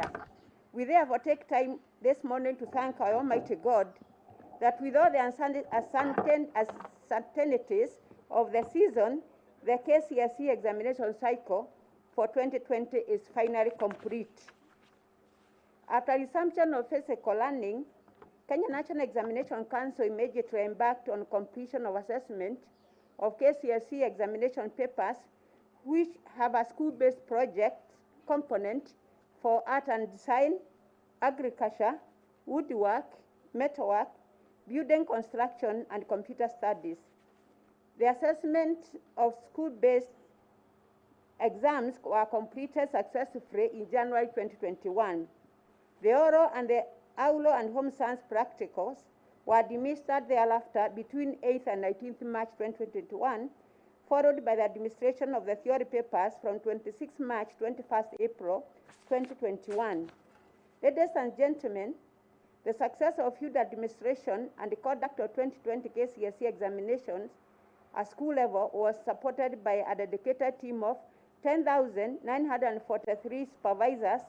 order. We therefore take time this morning to thank our Almighty God that with all the uncertainties of the season, the Kcse examination cycle for 2020 is finally complete. After resumption of physical learning, Kenya National Examination Council immediately embarked on completion of assessment of Kcse examination papers which have a school-based project component for art and design, agriculture, woodwork, metalwork, building construction, and computer studies. The assessment of school-based exams were completed successfully in January 2021. The oral and the AULO and home science practicals were administered thereafter between 8th and 19th March 2021, followed by the administration of the theory papers from 26 March 21st April 2021. Ladies and gentlemen, the success of field administration and the conduct of 2020 Kcse examinations at school level was supported by a dedicated team of 10,943 supervisors,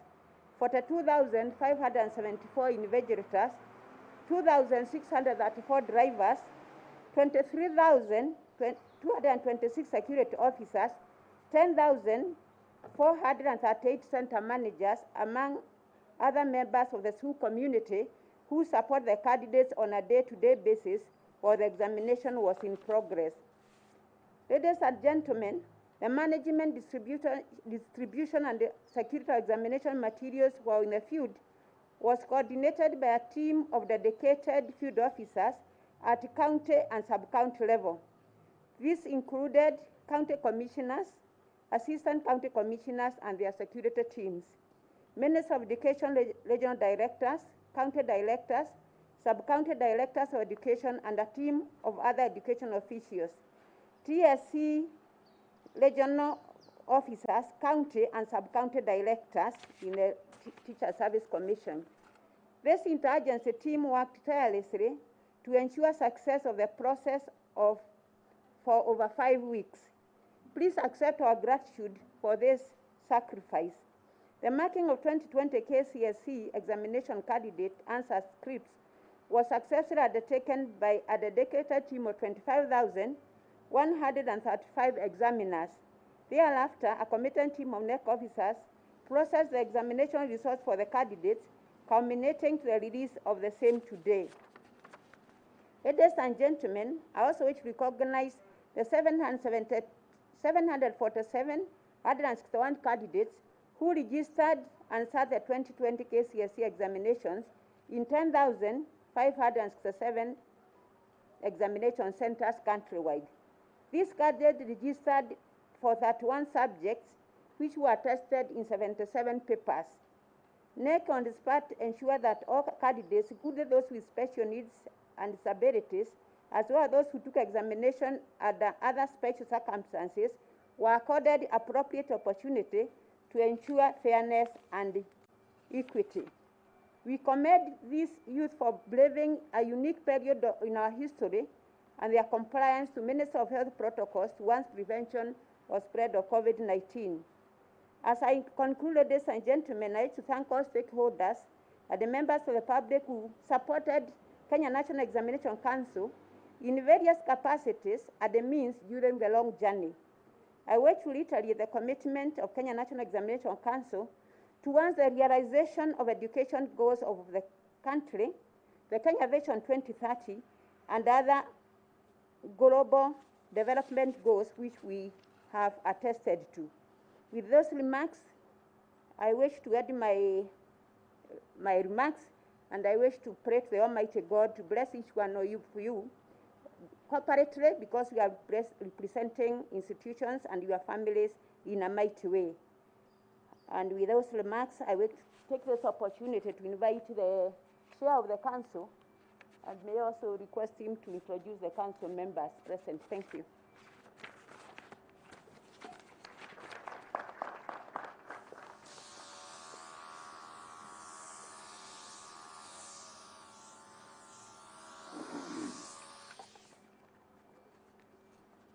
42,574 invigilators, 2,634 drivers, 23,226 security officers, 10,438 center managers, among other members of the school community who support the candidates on a day-to-day basis while the examination was in progress. Ladies and gentlemen, the management, distribution and the security examination materials while in the field was coordinated by a team of dedicated field officers at county and sub-county level. This included county commissioners, assistant county commissioners, and their security teams, Minister of Education regional directors, county directors, sub-county directors of education, and a team of other education officials, TSC regional officers, county and sub-county directors in the Teacher Service Commission. This interagency team worked tirelessly to ensure success of the process for over 5 weeks. Please accept our gratitude for this sacrifice. The marking of 2020 Kcse examination candidate answer scripts was successfully undertaken by a dedicated team of 25,135 examiners. Thereafter, a committed team of NEC officers processed the examination results for the candidates, culminating to the release of the same today. Ladies and gentlemen, I also wish to recognize the 747,161 candidates who registered and sat the 2020 Kcse examinations in 10,567 examination centers countrywide. These candidates registered for 31 subjects, which were tested in 77 papers. NEC on the spot ensured that all candidates, including those with special needs and disabilities, as well as those who took examination under other special circumstances, were accorded appropriate opportunity to ensure fairness and equity. We commend these youth for braving a unique period in our history and their compliance to Minister of Health protocols towards prevention or spread of COVID-19. As I conclude, ladies and gentlemen, I wish to thank all stakeholders and the members of the public who supported Kenya National Examination Council in various capacities and the means during the long journey. I wish to reiterate the commitment of Kenya National Examination Council towards the realization of education goals of the country, the Kenya Vision 2030, and other global development goals which we have attested to. With those remarks, I wish to add my remarks, and I wish to pray to the Almighty God to bless each one of you corporately, because we are representing institutions and your families in a mighty way. And with those remarks, I will take this opportunity to invite the chair of the council, and may also request him to introduce the council members present. Thank you.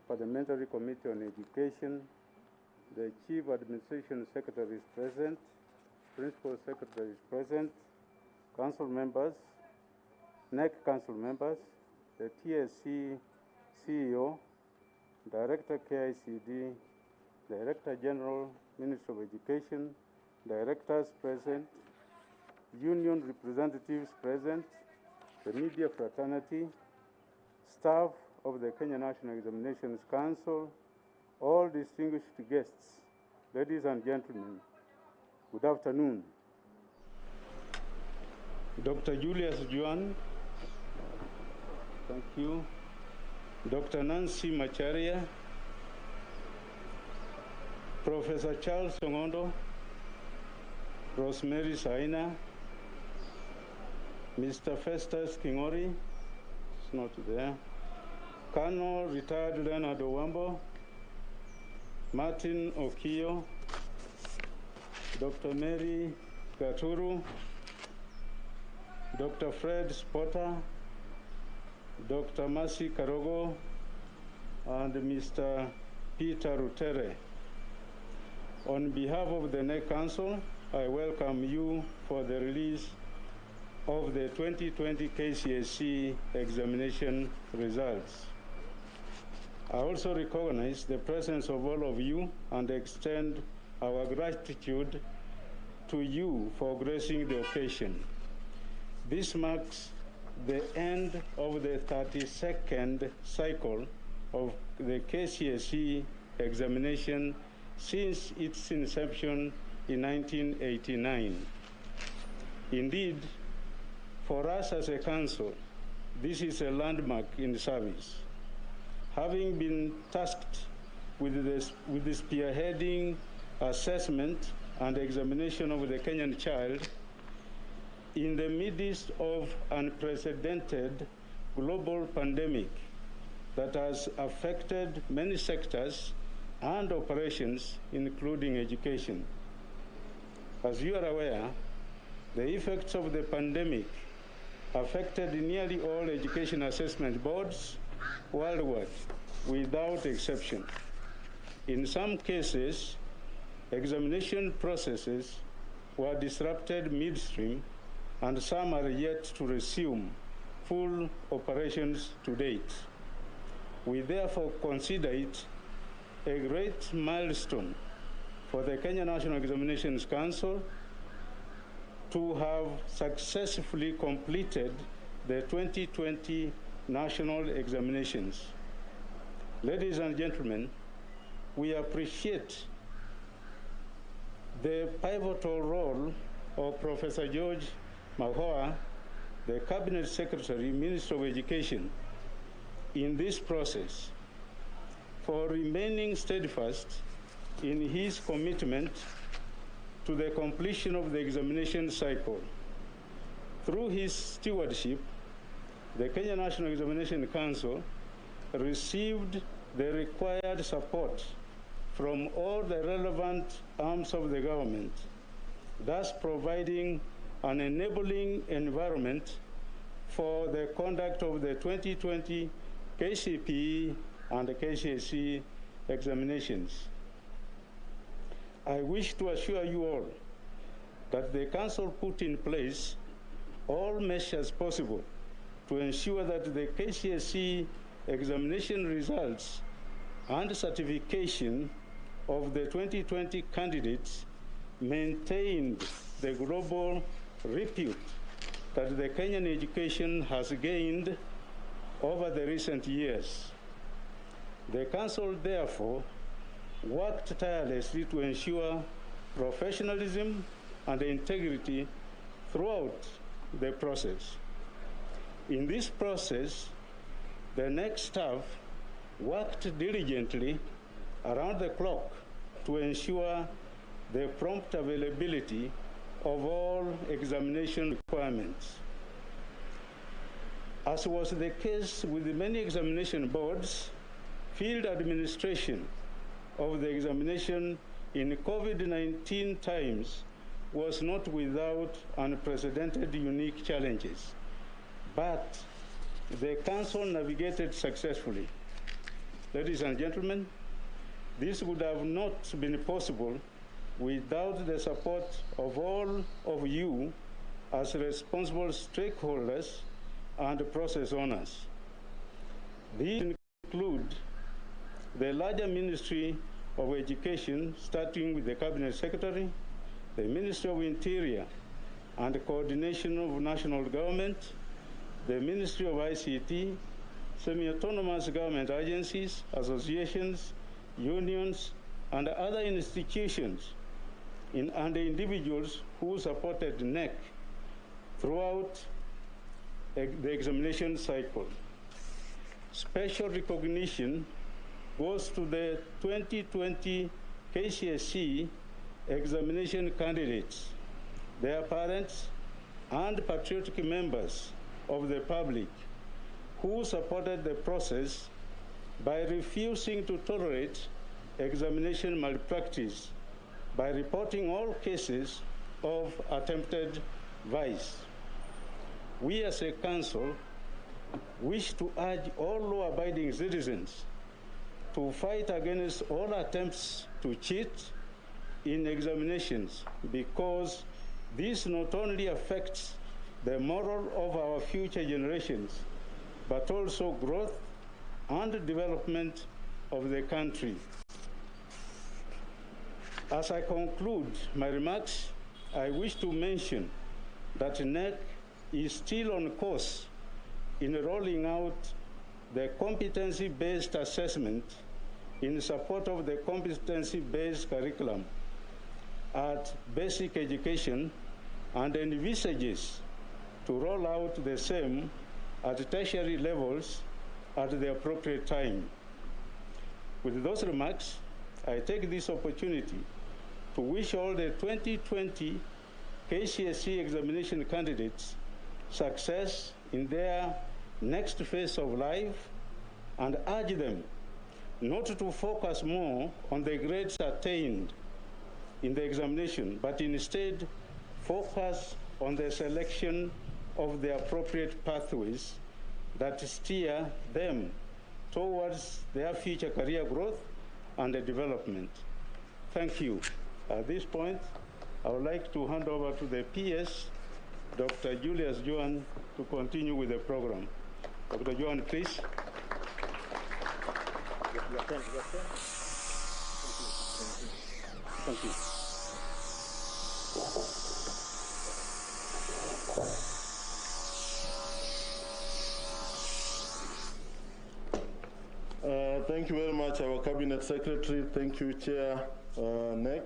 Parliamentary Committee on Education, the Chief Administration Secretary is present, Principal Secretary is present, council members, NEC council members, the TSC CEO, Director KICD, Director General, Ministry of Education, directors present, union representatives present, the media fraternity, staff of the Kenya National Examinations Council, all distinguished guests, ladies and gentlemen, good afternoon. Dr. Julius Juan, thank you. Dr. Nancy Macharia, Professor Charles Songondo, Rosemary Saina, Mr. Festus Kingori, it's not there, Colonel retired Leonard Owambo, Martin Okio, Dr. Mary Gaturu, Dr. Fred Spotter, Dr. Mercy Karogo, and Mr. Peter Rutere. On behalf of the NEC Council, I welcome you for the release of the 2020 Kcse examination results. I also recognize the presence of all of you and extend our gratitude to you for gracing the occasion. This marks the end of the 32nd cycle of the Kcse examination since its inception in 1989. Indeed, for us as a council, this is a landmark in service. Having been tasked with the spearheading assessment and examination of the Kenyan child in the midst of unprecedented global pandemic that has affected many sectors and operations, including education. As you are aware, the effects of the pandemic affected nearly all education assessment boards worldwide, without exception. In some cases, examination processes were disrupted midstream, and some are yet to resume full operations to date. We therefore consider it a great milestone for the Kenya National Examinations Council to have successfully completed the 2020 national examinations. Ladies and gentlemen, we appreciate the pivotal role of Professor George Magoha, the Cabinet Secretary, Minister of Education, in this process, for remaining steadfast in his commitment to the completion of the examination cycle. Through his stewardship, the Kenya National Examination Council received the required support from all the relevant arms of the government, thus providing an enabling environment for the conduct of the 2020 KCPE and the Kcse examinations. I wish to assure you all that the Council put in place all measures possible to ensure that the Kcse examination results and certification of the 2020 candidates maintained the global repute that the Kenyan education has gained over the recent years. The Council, therefore, worked tirelessly to ensure professionalism and integrity throughout the process. In this process, the NEC staff worked diligently around the clock to ensure the prompt availability of all examination requirements. As was the case with many examination boards, field administration of the examination in COVID-19 times was not without unprecedented unique challenges, but the Council navigated successfully. Ladies and gentlemen, this would have not been possible without the support of all of you as responsible stakeholders and process owners. These include the larger Ministry of Education, starting with the Cabinet Secretary, the Ministry of Interior and Coordination of National Government, the Ministry of ICT, semi-autonomous government agencies, associations, unions, and other institutions and individuals who supported NEC throughout the examination cycle. Special recognition goes to the 2020 Kcse examination candidates, their parents, and patriotic members of the public who supported the process by refusing to tolerate examination malpractice by reporting all cases of attempted vice. We as a council wish to urge all law-abiding citizens to fight against all attempts to cheat in examinations, because this not only affects the moral of our future generations, but also growth and development of the country. As I conclude my remarks, I wish to mention that NEC is still on course in rolling out the competency-based assessment in support of the competency-based curriculum at basic education, and envisages to roll out the same at tertiary levels at the appropriate time. With those remarks, I take this opportunity to wish all the 2020 Kcse examination candidates success in their next phase of life, and urge them not to focus more on the grades attained in the examination, but instead focus on the selection of the appropriate pathways that steer them towards their future career growth and development. Thank you. At this point, I would like to hand over to the PS, Dr. Julius Joan, to continue with the program. Dr. Joan, please. Thank you. Thank you very much, our Cabinet Secretary. Thank you, Chair NEC.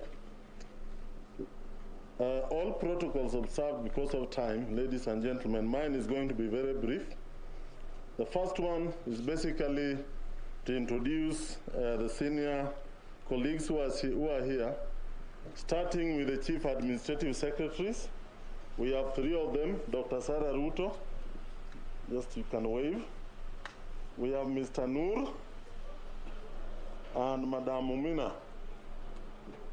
All protocols observed because of time, ladies and gentlemen. Mine is going to be very brief. The first one is basically to introduce the senior colleagues who are here, starting with the Chief Administrative Secretaries. We have three of them. Dr. Sarah Ruto, just you can wave. We have Mr. Noor and Madam Mumina.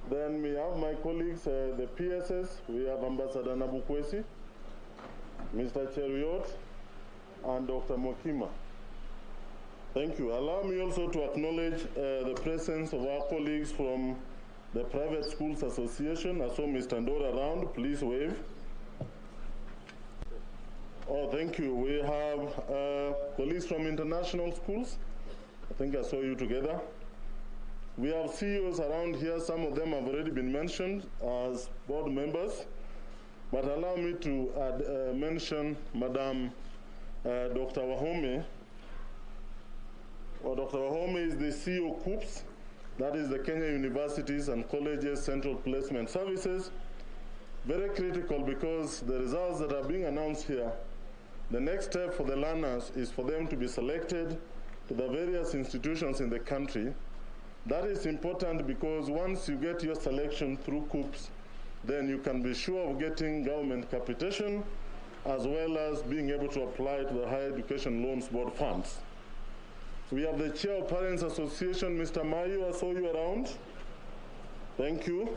Then we have my colleagues, the PSS. We have Ambassador Nabukwesi, Mr. Cheruiyot, and Dr. Mokima. Thank you. Allow me also to acknowledge the presence of our colleagues from the Private Schools Association. I saw Mr. Ndora around. Please wave. Oh, thank you. We have colleagues from international schools. I think I saw you together. We have CEOs around here. Some of them have already been mentioned as board members. But allow me to mention Madam Dr. Wahome. Well, Dr. Wahome is the CEO KUPS. That is the Kenya Universities and Colleges Central Placement Services. Very critical, because the results that are being announced here, the next step for the learners is for them to be selected to the various institutions in the country. That is important because once you get your selection through KUPS, then you can be sure of getting government capitation, as well as being able to apply to the Higher Education Loans Board funds. We have the Chair of Parents Association, Mr. Mayu. I saw you around. Thank you.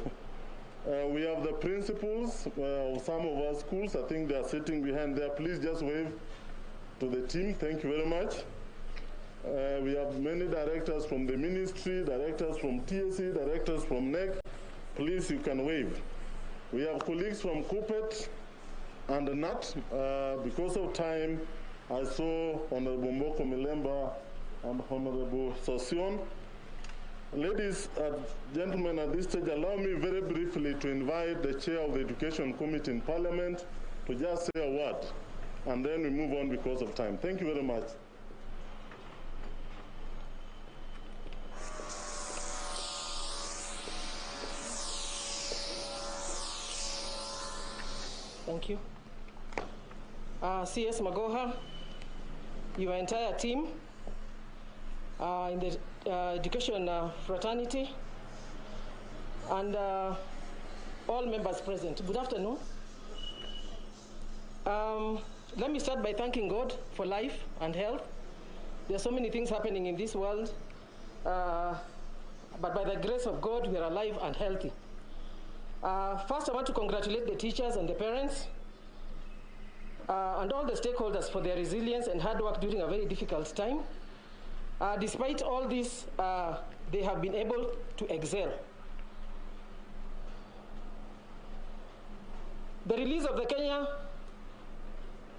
We have the principals of some of our schools. I think they are sitting behind there. Please just wave to the team. Thank you very much. We have many directors from the ministry, directors from TSE, directors from NEC, please, you can wave. We have colleagues from Kupet and NAT. Because of time, I saw Honorable Mboko Milemba and Honorable Sosion. Ladies and gentlemen, at this stage, allow me very briefly to invite the chair of the Education Committee in Parliament to just say a word, and then we move on because of time. Thank you very much. Thank you. CS Magoha, your entire team, in the education fraternity, and all members present. Good afternoon. Let me start by thanking God for life and health. There are so many things happening in this world, but by the grace of God, we are alive and healthy. First, I want to congratulate the teachers and the parents and all the stakeholders for their resilience and hard work during a very difficult time. Despite all this, they have been able to excel. The release of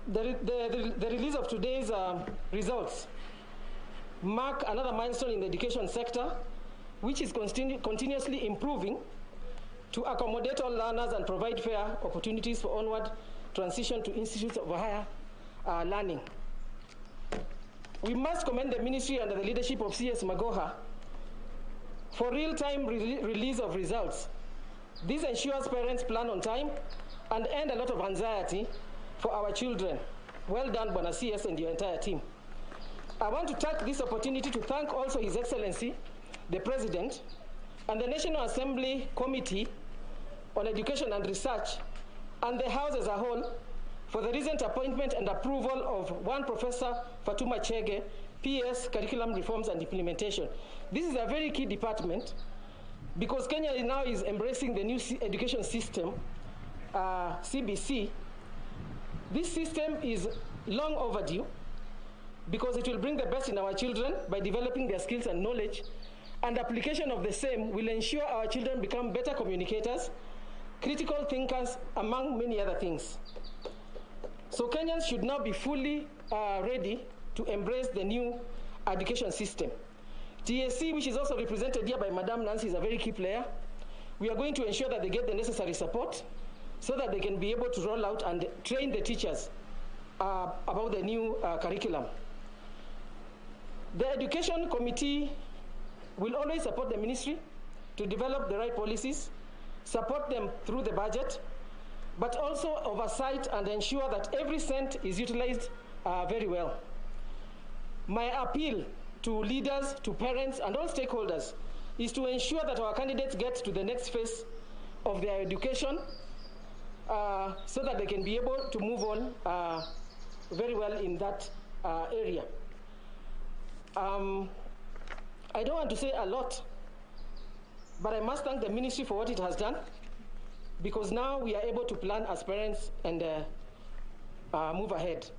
the release of today's results mark another milestone in the education sector, which is continuously improving to accommodate all learners and provide fair opportunities for onward transition to institutes of higher learning. We must commend the ministry under the leadership of CS Magoha for real-time release of results. This ensures parents plan on time and end a lot of anxiety for our children. Well done, Bwana CS and your entire team. I want to take this opportunity to thank also His Excellency, the President, and the National Assembly Committee on Education and Research, and the House as a whole, for the recent appointment and approval of one Professor Fatuma Chege, PS, Curriculum Reforms and Implementation. This is a very key department because Kenya now is embracing the new education system, CBC. This system is long overdue because it will bring the best in our children by developing their skills and knowledge, and application of the same will ensure our children become better communicators, critical thinkers, among many other things. So Kenyans should now be fully ready to embrace the new education system. Kcse, which is also represented here by Madam Nancy, is a very key player. We are going to ensure that they get the necessary support so that they can be able to roll out and train the teachers about the new curriculum. The Education Committee will always support the ministry to develop the right policies, support them through the budget, but also oversight and ensure that every cent is utilized very well. My appeal to leaders, to parents, and all stakeholders is to ensure that our candidates get to the next phase of their education so that they can be able to move on very well in that area. I don't want to say a lot, but I must thank the ministry for what it has done, because now we are able to plan as parents and move ahead.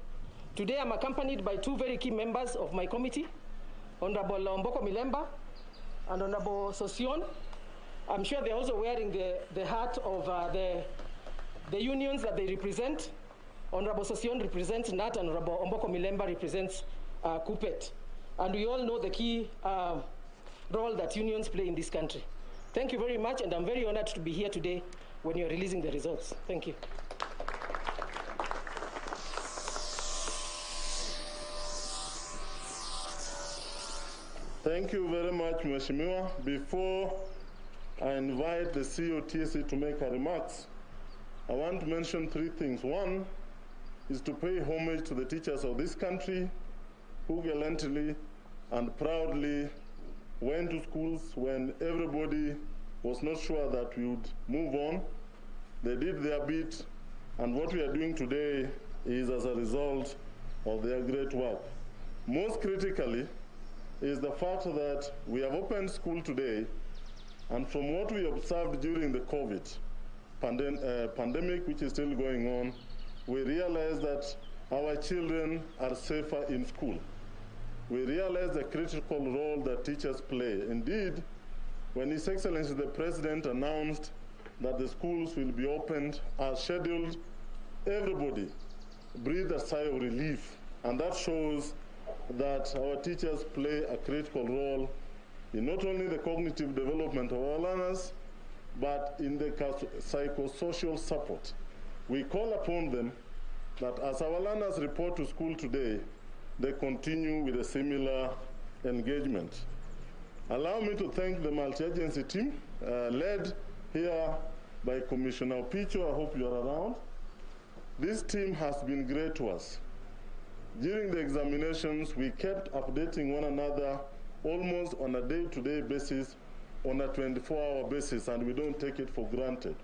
Today I'm accompanied by two very key members of my committee, Honorable Mboko Milemba and Honorable Sosion. I'm sure they're also wearing the hat of the unions that they represent. Honorable Sosion represents NAT and Honorable Mboko Milemba represents Kupet. And we all know the key role that unions play in this country. Thank you very much, and I'm very honored to be here today when you're releasing the results. Thank you. Thank you very much, Mheshimiwa. Before I invite the CEO Kcse to make her remarks, I want to mention three things. One is to pay homage to the teachers of this country who gallantly and proudly went to schools when everybody was not sure that we would move on. They did their bit, and what we are doing today is as a result of their great work. Most critically is the fact that we have opened school today, and from what we observed during the COVID pandemic, which is still going on, we realize that our children are safer in school. We realize the critical role that teachers play. Indeed, when His Excellency the President announced that the schools will be opened as scheduled, everybody breathed a sigh of relief. And that shows that our teachers play a critical role in not only the cognitive development of our learners, but in the psychosocial support. We call upon them that as our learners report to school today, they continue with a similar engagement. Allow me to thank the multi-agency team led here by Commissioner Picho. I hope you are around. This team has been great to us. During the examinations, we kept updating one another almost on a day-to-day basis, on a 24-hour basis, and we don't take it for granted.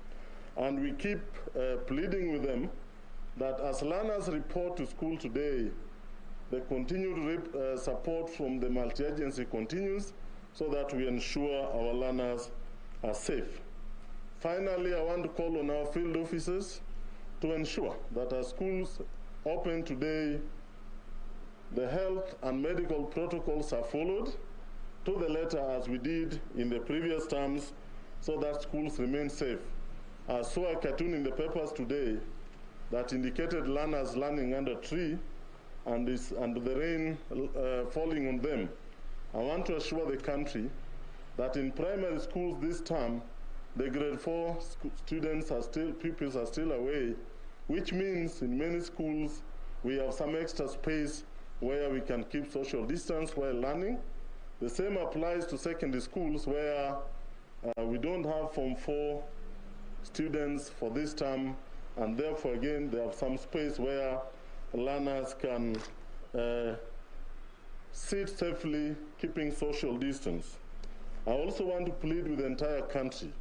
And we keep pleading with them that as learners report to school today, the continued support from the multi-agency continues so that we ensure our learners are safe. Finally, I want to call on our field officers to ensure that our schools open today, the health and medical protocols are followed to the letter as we did in the previous terms so that schools remain safe. I saw a cartoon in the papers today that indicated learners learning under a tree and the rain falling on them. I want to assure the country that in primary schools this term, the grade 4 pupils are still away, which means in many schools we have some extra space where we can keep social distance while learning. The same applies to secondary schools where we don't have Form 4 students for this term, and therefore again they have some space where learners can sit safely, keeping social distance. I also want to plead with the entire country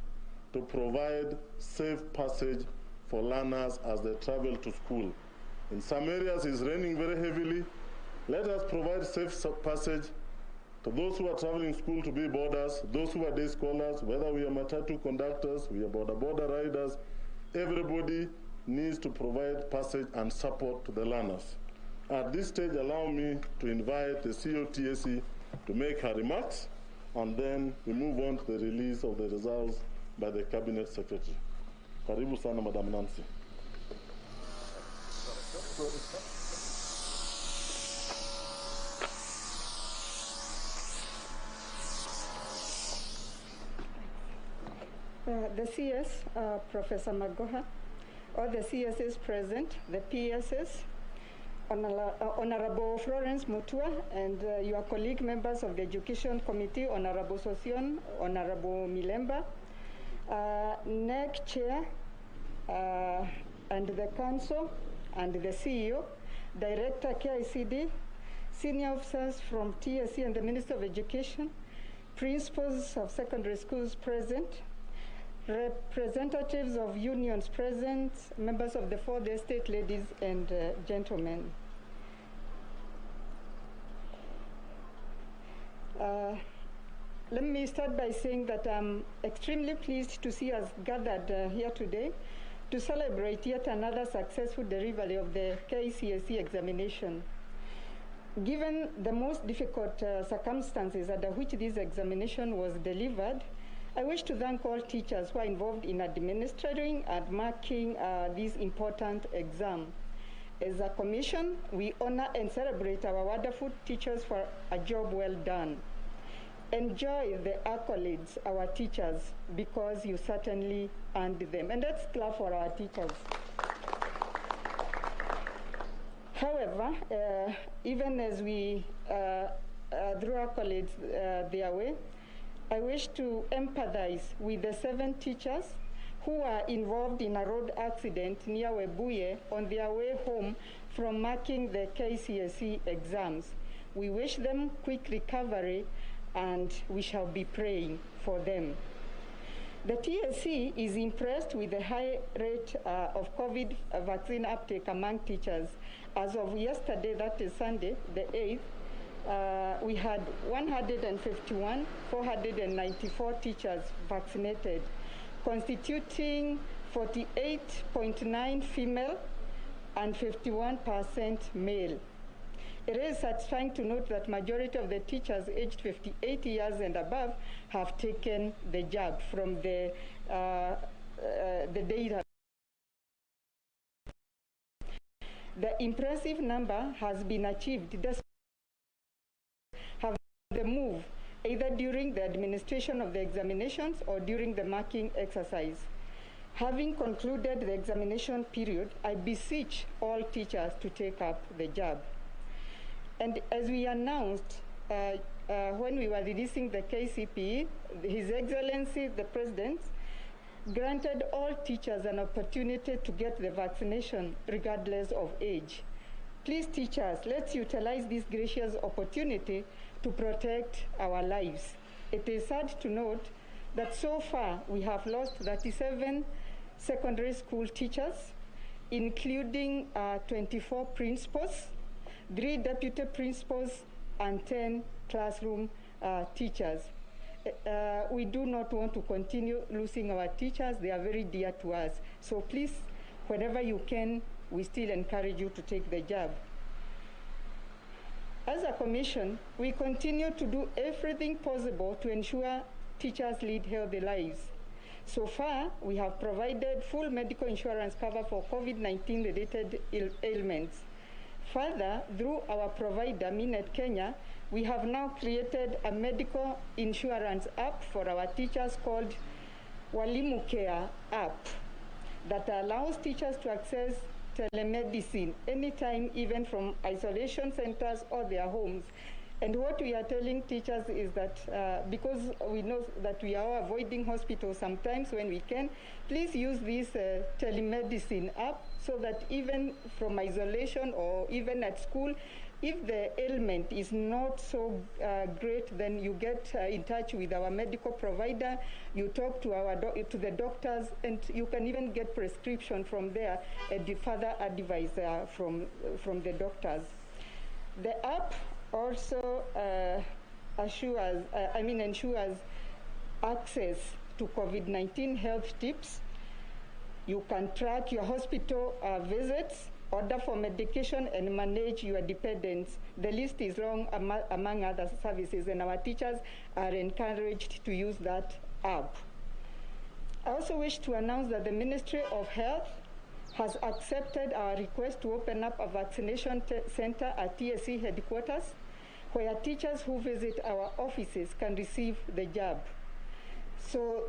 to provide safe passage for learners as they travel to school. In some areas it's raining very heavily. Let us provide safe passage to those who are traveling school to be boarders, those who are day scholars, whether we are matatu conductors, we are border riders, everybody needs to provide passage and support to the learners. At this stage, allow me to invite the Kcse to make her remarks, and then we move on to the release of the results by the Cabinet Secretary. Karibu sana, Madam Nancy. The CS, Professor Magoha, all the CSs present, the PSs, Honorable Florence Mutua, and your colleague members of the Education Committee, Honorable Sosion, Honorable Milemba, NEC Chair, and the Council, and the CEO, Director KICD, senior officers from TSC and the Minister of Education, principals of secondary schools present, representatives of unions present, members of the Fourth Estate, ladies and gentlemen. Let me start by saying that I'm extremely pleased to see us gathered here today to celebrate yet another successful delivery of the Kcse examination. Given the most difficult circumstances under which this examination was delivered, I wish to thank all teachers who are involved in administering and marking this important exam. As a commission, we honor and celebrate our wonderful teachers for a job well done. Enjoy the accolades, our teachers, because you certainly earned them. And let's clap for our teachers. However, even as we threw accolades their way, I wish to empathize with the 7 teachers who are involved in a road accident near Webuye on their way home from marking the Kcse exams. We wish them quick recovery, and we shall be praying for them. The TSC is impressed with the high rate of COVID vaccine uptake among teachers. As of yesterday, that is Sunday, the 8th, we had 151,494 teachers vaccinated, constituting 48.9 female and 51% male. It is satisfying to note that majority of the teachers aged 58 years and above have taken the jab from the data. The impressive number has been achieved despite the move either during the administration of the examinations or during the marking exercise. Having concluded the examination period, I beseech all teachers to take up the jab. And as we announced when we were releasing the KCPE, His Excellency the President granted all teachers an opportunity to get the vaccination regardless of age. Please, teachers, let's utilize this gracious opportunity to protect our lives. It is sad to note that so far we have lost 37 secondary school teachers, including 24 principals, 3 deputy principals, and 10 classroom teachers. We do not want to continue losing our teachers. They are very dear to us. So please, whenever you can, we still encourage you to take the jab. As a commission, we continue to do everything possible to ensure teachers lead healthy lives. So far, we have provided full medical insurance cover for COVID-19 related ailments. Further, through our provider, Minet Kenya, we have now created a medical insurance app for our teachers called Walimu Care app that allows teachers to access telemedicine anytime, even from isolation centers or their homes. And what we are telling teachers is that because we know that we are avoiding hospitals sometimes when we can, please use this telemedicine app so that even from isolation or even at school, if the ailment is not so great, then you get in touch with our medical provider, you talk to to the doctors, and you can even get prescription from there and further advice from the doctors. The app also ensures access to COVID-19 health tips. You can track your hospital visits, order for medication, and manage your dependents. The list is long among other services, and our teachers are encouraged to use that app. I also wish to announce that the Ministry of Health has accepted our request to open up a vaccination center at Kcse headquarters, where teachers who visit our offices can receive the jab. So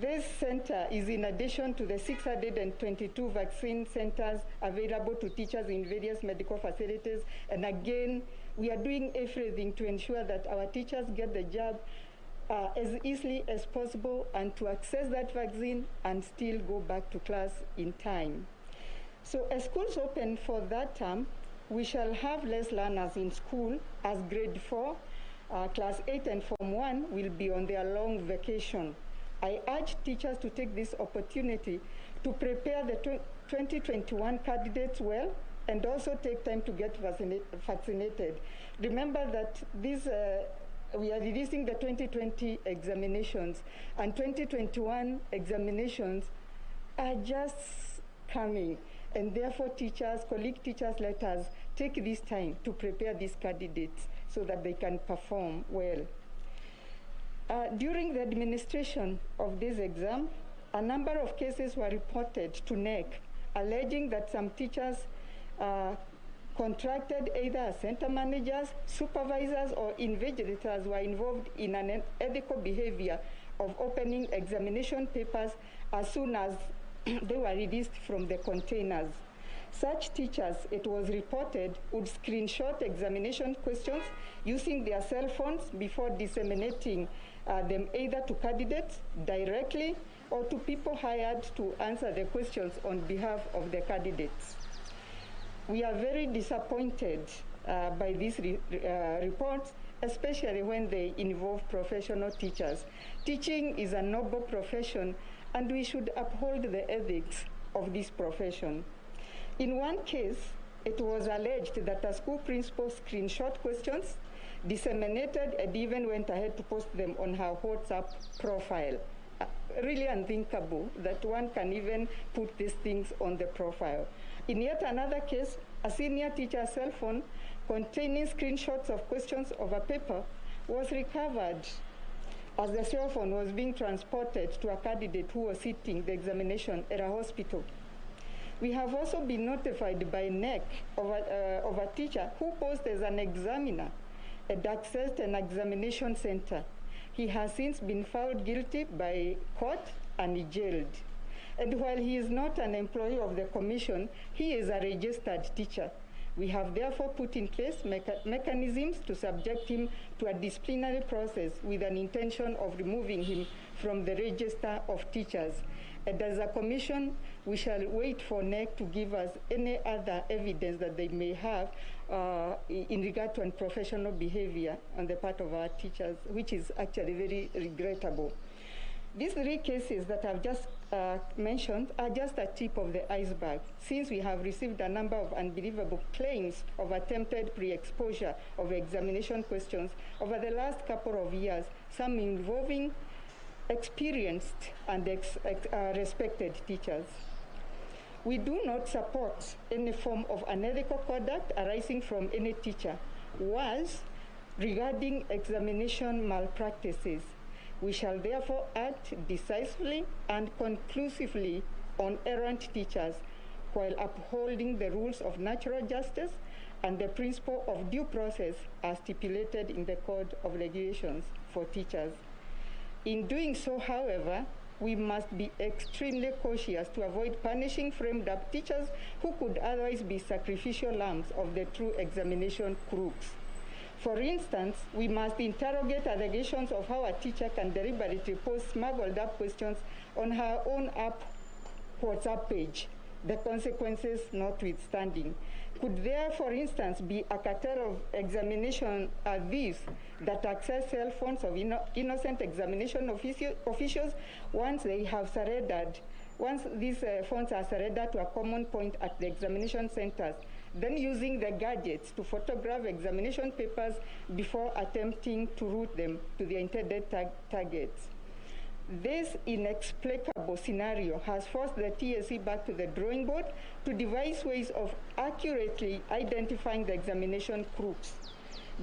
this center is in addition to the 622 vaccine centers available to teachers in various medical facilities. And again, we are doing everything to ensure that our teachers get the jab as easily as possible and to access that vaccine and still go back to class in time. So as schools open for that term, we shall have less learners in school as grade 4, class 8 and Form 1 will be on their long vacation. I urge teachers to take this opportunity to prepare the 2021 candidates well and also take time to get vaccinated. Remember that we are releasing the 2020 examinations, and 2021 examinations are just coming. And therefore, teachers, colleague teachers, let us take this time to prepare these candidates so that they can perform well. During the administration of this exam, a number of cases were reported to NEC, alleging that some teachers contracted either as center managers, supervisors, or invigilators were involved in an unethical behavior of opening examination papers as soon as they were released from the containers. Such teachers, it was reported, would screenshot examination questions using their cell phones before disseminating them either to candidates directly or to people hired to answer the questions on behalf of the candidates. We are very disappointed by these reports, especially when they involve professional teachers. Teaching is a noble profession, and we should uphold the ethics of this profession. In one case, it was alleged that a school principal screenshot questions, disseminated, and even went ahead to post them on her WhatsApp profile. Really unthinkable that one can even put these things on the profile. In yet another case, a senior teacher's cell phone containing screenshots of questions of a paper was recovered as the cell phone was being transported to a candidate who was sitting the examination at a hospital. We have also been notified by NEC of a teacher who posed as an examiner at Kcse an examination center. He has since been found guilty by court and jailed. And while he is not an employee of the commission, he is a registered teacher. We have therefore put in place mechanisms to subject him to a disciplinary process with an intention of removing him from the register of teachers. And as a commission, we shall wait for NEC to give us any other evidence that they may have in regard to unprofessional behavior on the part of our teachers, which is actually very regrettable. These 3 cases that I've just mentioned are just a tip of the iceberg, since we have received a number of unbelievable claims of attempted pre-exposure of examination questions over the last couple of years, some involving experienced and respected teachers. We do not support any form of unethical conduct arising from any teacher. Whilst regarding examination malpractices, we shall therefore act decisively and conclusively on errant teachers while upholding the rules of natural justice and the principle of due process as stipulated in the Code of Regulations for Teachers. In doing so, however, we must be extremely cautious to avoid punishing framed-up teachers who could otherwise be sacrificial lambs of the true examination crooks. For instance, we must interrogate allegations of how a teacher can deliberately post smuggled-up questions on her own WhatsApp page, the consequences notwithstanding. Could there, for instance, be a cartel of examination thieves that access cell phones of innocent examination officials once they have surrendered, once these phones are surrendered to a common point at the examination centers, then using the gadgets to photograph examination papers before attempting to route them to the intended targets? This inexplicable scenario has forced the TSC back to the drawing board to devise ways of accurately identifying the examination crooks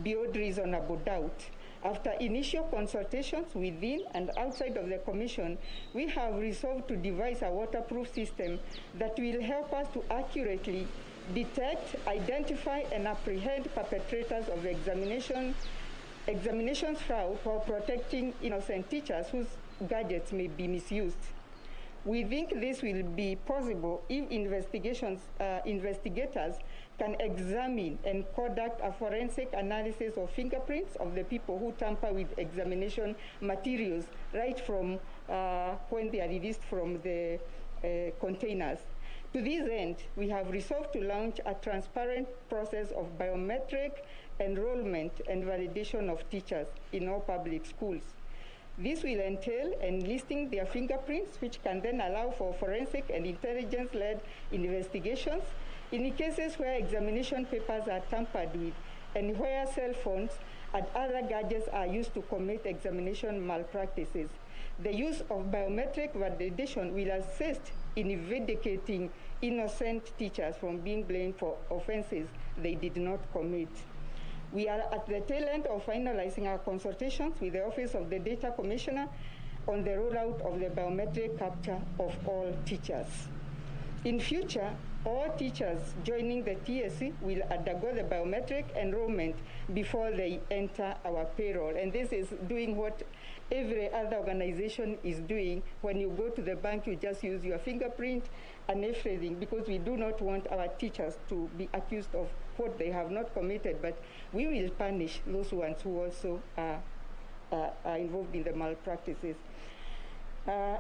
beyond reasonable doubt. After initial consultations within and outside of the commission, we have resolved to devise a waterproof system that will help us to accurately detect, identify, and apprehend perpetrators of examinations fraud while protecting innocent teachers whose gadgets may be misused. We think this will be possible if investigators can examine and conduct a forensic analysis of fingerprints of the people who tamper with examination materials right from when they are released from the containers. To this end, we have resolved to launch a transparent process of biometric enrollment and validation of teachers in all public schools. This will entail enlisting their fingerprints, which can then allow for forensic and intelligence-led investigations in cases where examination papers are tampered with and where cell phones and other gadgets are used to commit examination malpractices. The use of biometric validation will assist in vindicating innocent teachers from being blamed for offenses they did not commit. We are at the tail end of finalizing our consultations with the Office of the Data Commissioner on the rollout of the biometric capture of all teachers. In future, all teachers joining the TSC will undergo the biometric enrollment before they enter our payroll. And this is doing what every other organization is doing. When you go to the bank, you just use your fingerprint and everything, because we do not want our teachers to be accused of what they have not committed, but we will punish those ones who also are involved in the malpractices.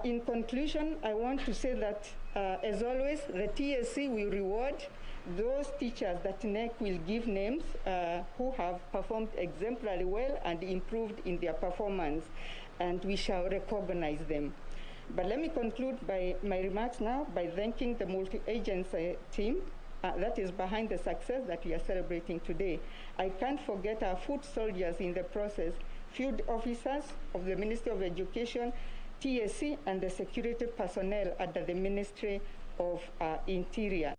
In conclusion, I want to say that, as always, the TSC will reward those teachers that NEC will give names who have performed exemplary well and improved in their performance, and we shall recognize them. But let me conclude my remarks now by thanking the multi-agency team that is behind the success that we are celebrating today. I can't forget our foot soldiers in the process, field officers of the Ministry of Education, TSC, and the security personnel under the Ministry of Interior.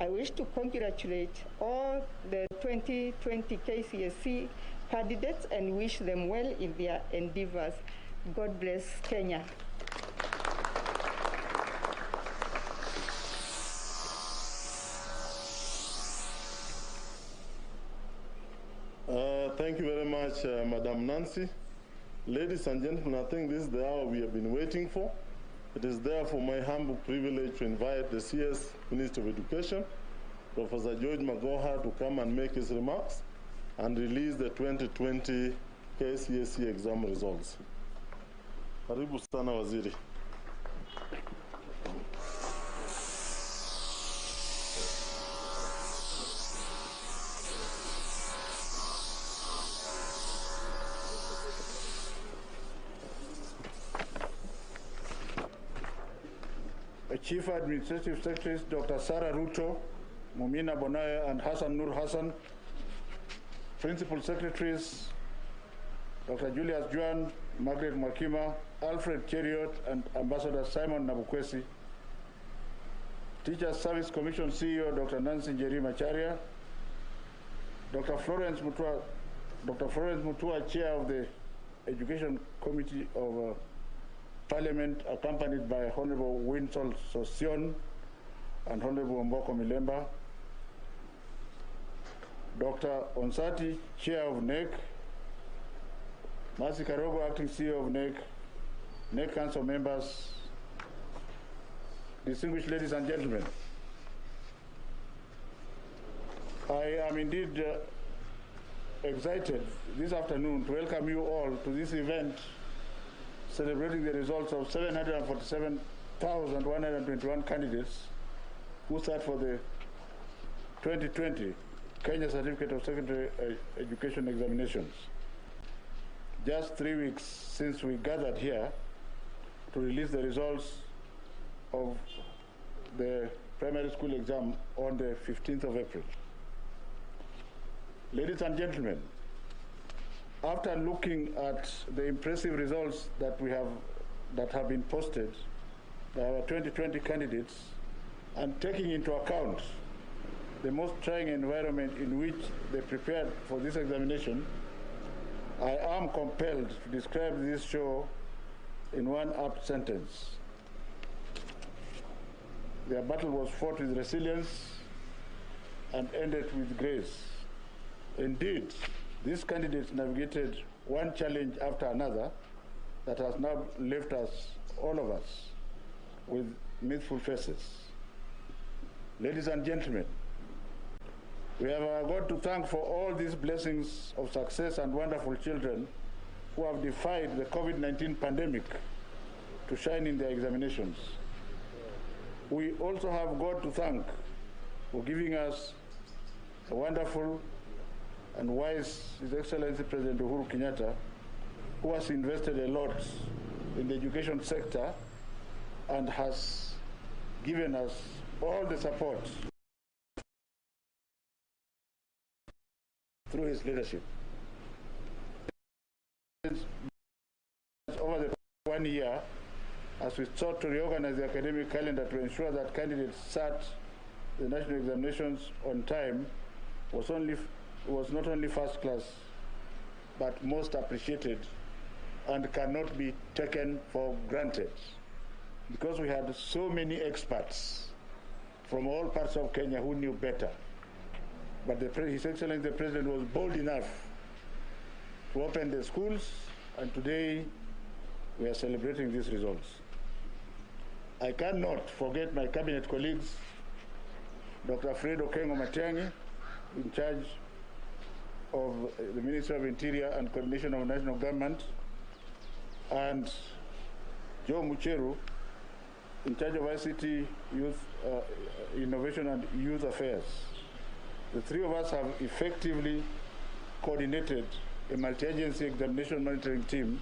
I wish to congratulate all the 2020 Kcse candidates and wish them well in their endeavors. God bless Kenya. Thank you very much, Madam Nancy. Ladies and gentlemen, I think this is the hour we have been waiting for. It is therefore my humble privilege to invite the CS Minister of Education, Professor George Magoha, to come and make his remarks and release the 2020 Kcse exam results. Karibu sana waziri. Chief Administrative Secretaries Dr. Sarah Ruto, Mumina Bonaya, and Hassan Nur Hassan, Principal Secretaries Dr. Julius Juan, Margaret Mwakima, Alfred Cheriot, and Ambassador Simon Nabukwesi, Teachers Service Commission CEO Dr. Nancy Njeri Macharia, Dr. Florence Mutua, Chair of the Education Committee of Parliament, accompanied by Honorable Winsol Sosion and Honorable Mboko Milemba, Dr. Onsati, Chair of NEC, Mercy Karogo, Acting CEO of NEC, NEC Council members, distinguished ladies and gentlemen. I am indeed excited this afternoon to welcome you all to this event celebrating the results of 747,121 candidates who sat for the 2020 Kenya Certificate of Secondary Education examinations. Just 3 weeks since we gathered here to release the results of the primary school exam on the 15th of April. Ladies and gentlemen, after looking at the impressive results that have been posted by our 2020 candidates and taking into account the most trying environment in which they prepared for this examination, I am compelled to describe this show in one apt sentence. Their battle was fought with resilience and ended with grace. Indeed, these candidates navigated one challenge after another that has now left us, all of us, with mirthful faces. Ladies and gentlemen, we have our God to thank for all these blessings of success and wonderful children who have defied the COVID-19 pandemic to shine in their examinations. We also have God to thank for giving us a wonderful and wise His Excellency President Uhuru Kenyatta, who has invested a lot in the education sector and has given us all the support through his leadership. Over the 1 year, as we sought to reorganize the academic calendar to ensure that candidates sat the national examinations on time, was not only first class, but most appreciated and cannot be taken for granted, because we had so many experts from all parts of Kenya who knew better. But His Excellency the President was bold enough to open the schools, and today we are celebrating these results. I cannot forget my cabinet colleagues, Dr. Fred Okengo Matiang'i, in charge of the Ministry of Interior and Coordination of National Government, and Joe Mucheru, in charge of ICT, Youth Innovation and Youth Affairs. The three of us have effectively coordinated a multi-agency examination monitoring team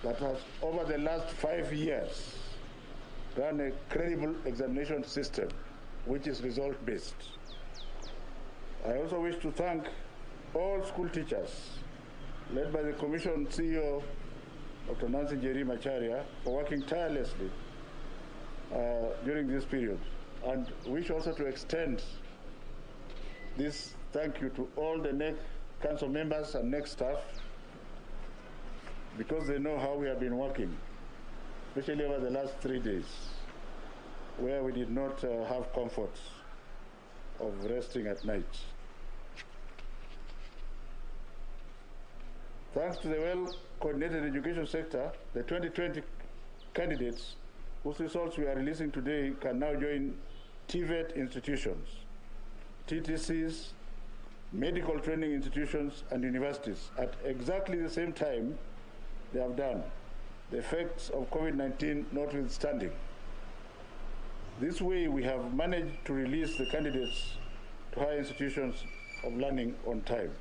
that has, over the last 5 years, run a credible examination system, which is result-based. I also wish to thank all school teachers, led by the Commission CEO, Dr. Nancy Njeri Macharia, for working tirelessly during this period. and wish also to extend this thank you to all the NEC council members and NEC staff, because they know how we have been working, especially over the last 3 days, where we did not have comfort of resting at night. Thanks to the well-coordinated education sector, the 2020 candidates whose results we are releasing today can now join TVET institutions, TTCs, medical training institutions, and universities at exactly the same time they have done, the effects of COVID-19 notwithstanding. This way, we have managed to release the candidates to higher institutions of learning on time.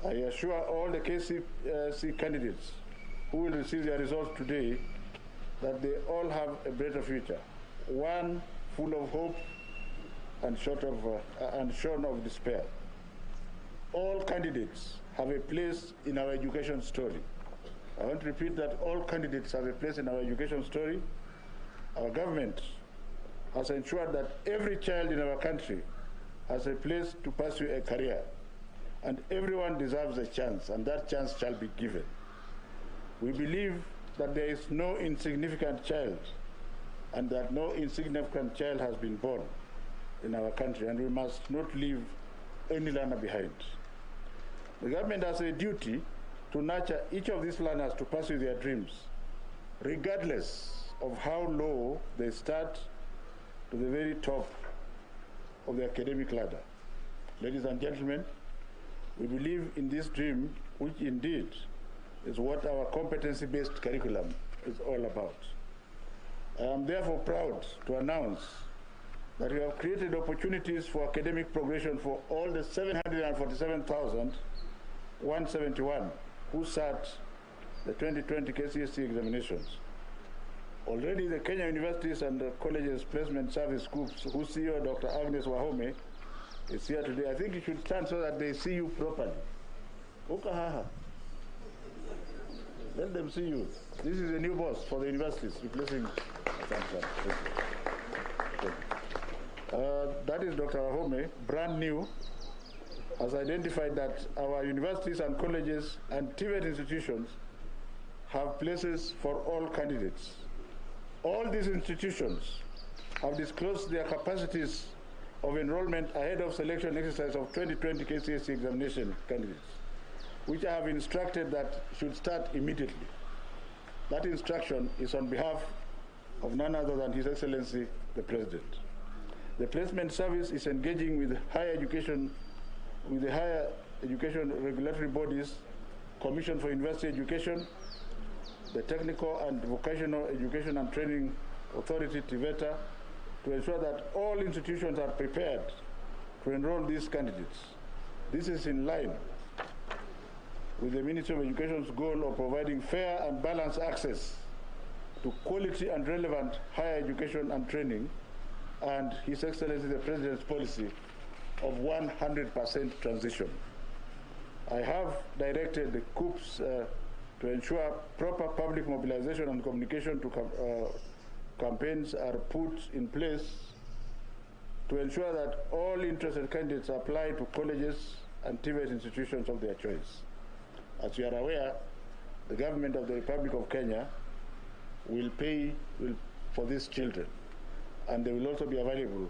I assure all the Kcse candidates who will receive their results today that they all have a better future, one full of hope and shorn of despair. All candidates have a place in our education story. I want to repeat that all candidates have a place in our education story. Our government has ensured that every child in our country has a place to pursue a career, and everyone deserves a chance, and that chance shall be given. We believe that there is no insignificant child, and that no insignificant child has been born in our country, and we must not leave any learner behind. The government has a duty to nurture each of these learners to pursue their dreams, regardless of how low they start to the very top of the academic ladder. Ladies and gentlemen, we believe in this dream, which indeed is what our competency-based curriculum is all about. I am therefore proud to announce that we have created opportunities for academic progression for all the 747,171 who sat the 2020 Kcse examinations. Already the Kenya Universities and the Colleges Placement Service Groups, whose CEO, Dr. Agnes Wahome, is here today. I think you should stand so that they see you properly. Okahaha. Let them see you. This is a new boss for the universities, replacing that is Dr. Wahome, brand new, has identified that our universities and colleges and TVET institutions have places for all candidates. All these institutions have disclosed their capacities of enrollment ahead of selection exercise of 2020 Kcse examination candidates, which I have instructed that should start immediately. That instruction is on behalf of none other than His Excellency, the President. The placement service is engaging with the higher education regulatory bodies, Commission for University Education, the Technical and Vocational Education and Training Authority, TVETA, to ensure that all institutions are prepared to enroll these candidates. This is in line with the Ministry of Education's goal of providing fair and balanced access to quality and relevant higher education and training, and His Excellency the President's policy of 100% transition. I have directed the Kcse to ensure proper public mobilization and communication to campaigns are put in place to ensure that all interested candidates apply to colleges and TVET institutions of their choice. As you are aware, the government of the Republic of Kenya will pay for these children, and they will also be available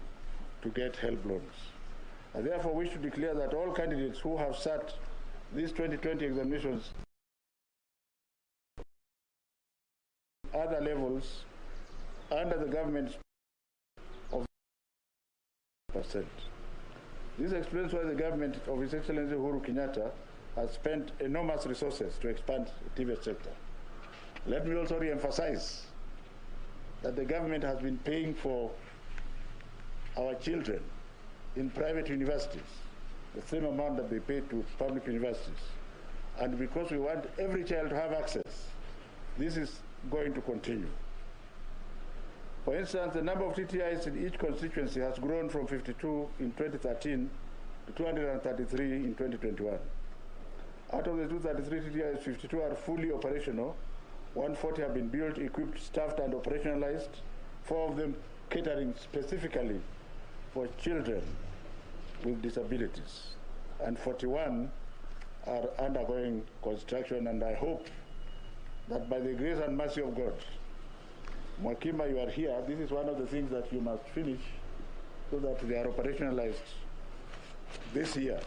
to get help loans. I therefore wish to declare that all candidates who have sat these 2020 examinations other levels under the government of %. This explains why the government of His Excellency Uhuru Kenyatta has spent enormous resources to expand the TVET sector. Let me also re-emphasize that the government has been paying for our children in private universities the same amount that they pay to public universities. And because we want every child to have access, this is going to continue. For instance, the number of TTIs in each constituency has grown from 52 in 2013 to 233 in 2021. Out of the 233 TTIs, 52 are fully operational, 140 have been built, equipped, staffed, and operationalized. 4 of them catering specifically for children with disabilities, and 41 are undergoing construction, and I hope that by the grace and mercy of God, Mwakima, you are here. This is one of the things that you must finish so that they are operationalized this year.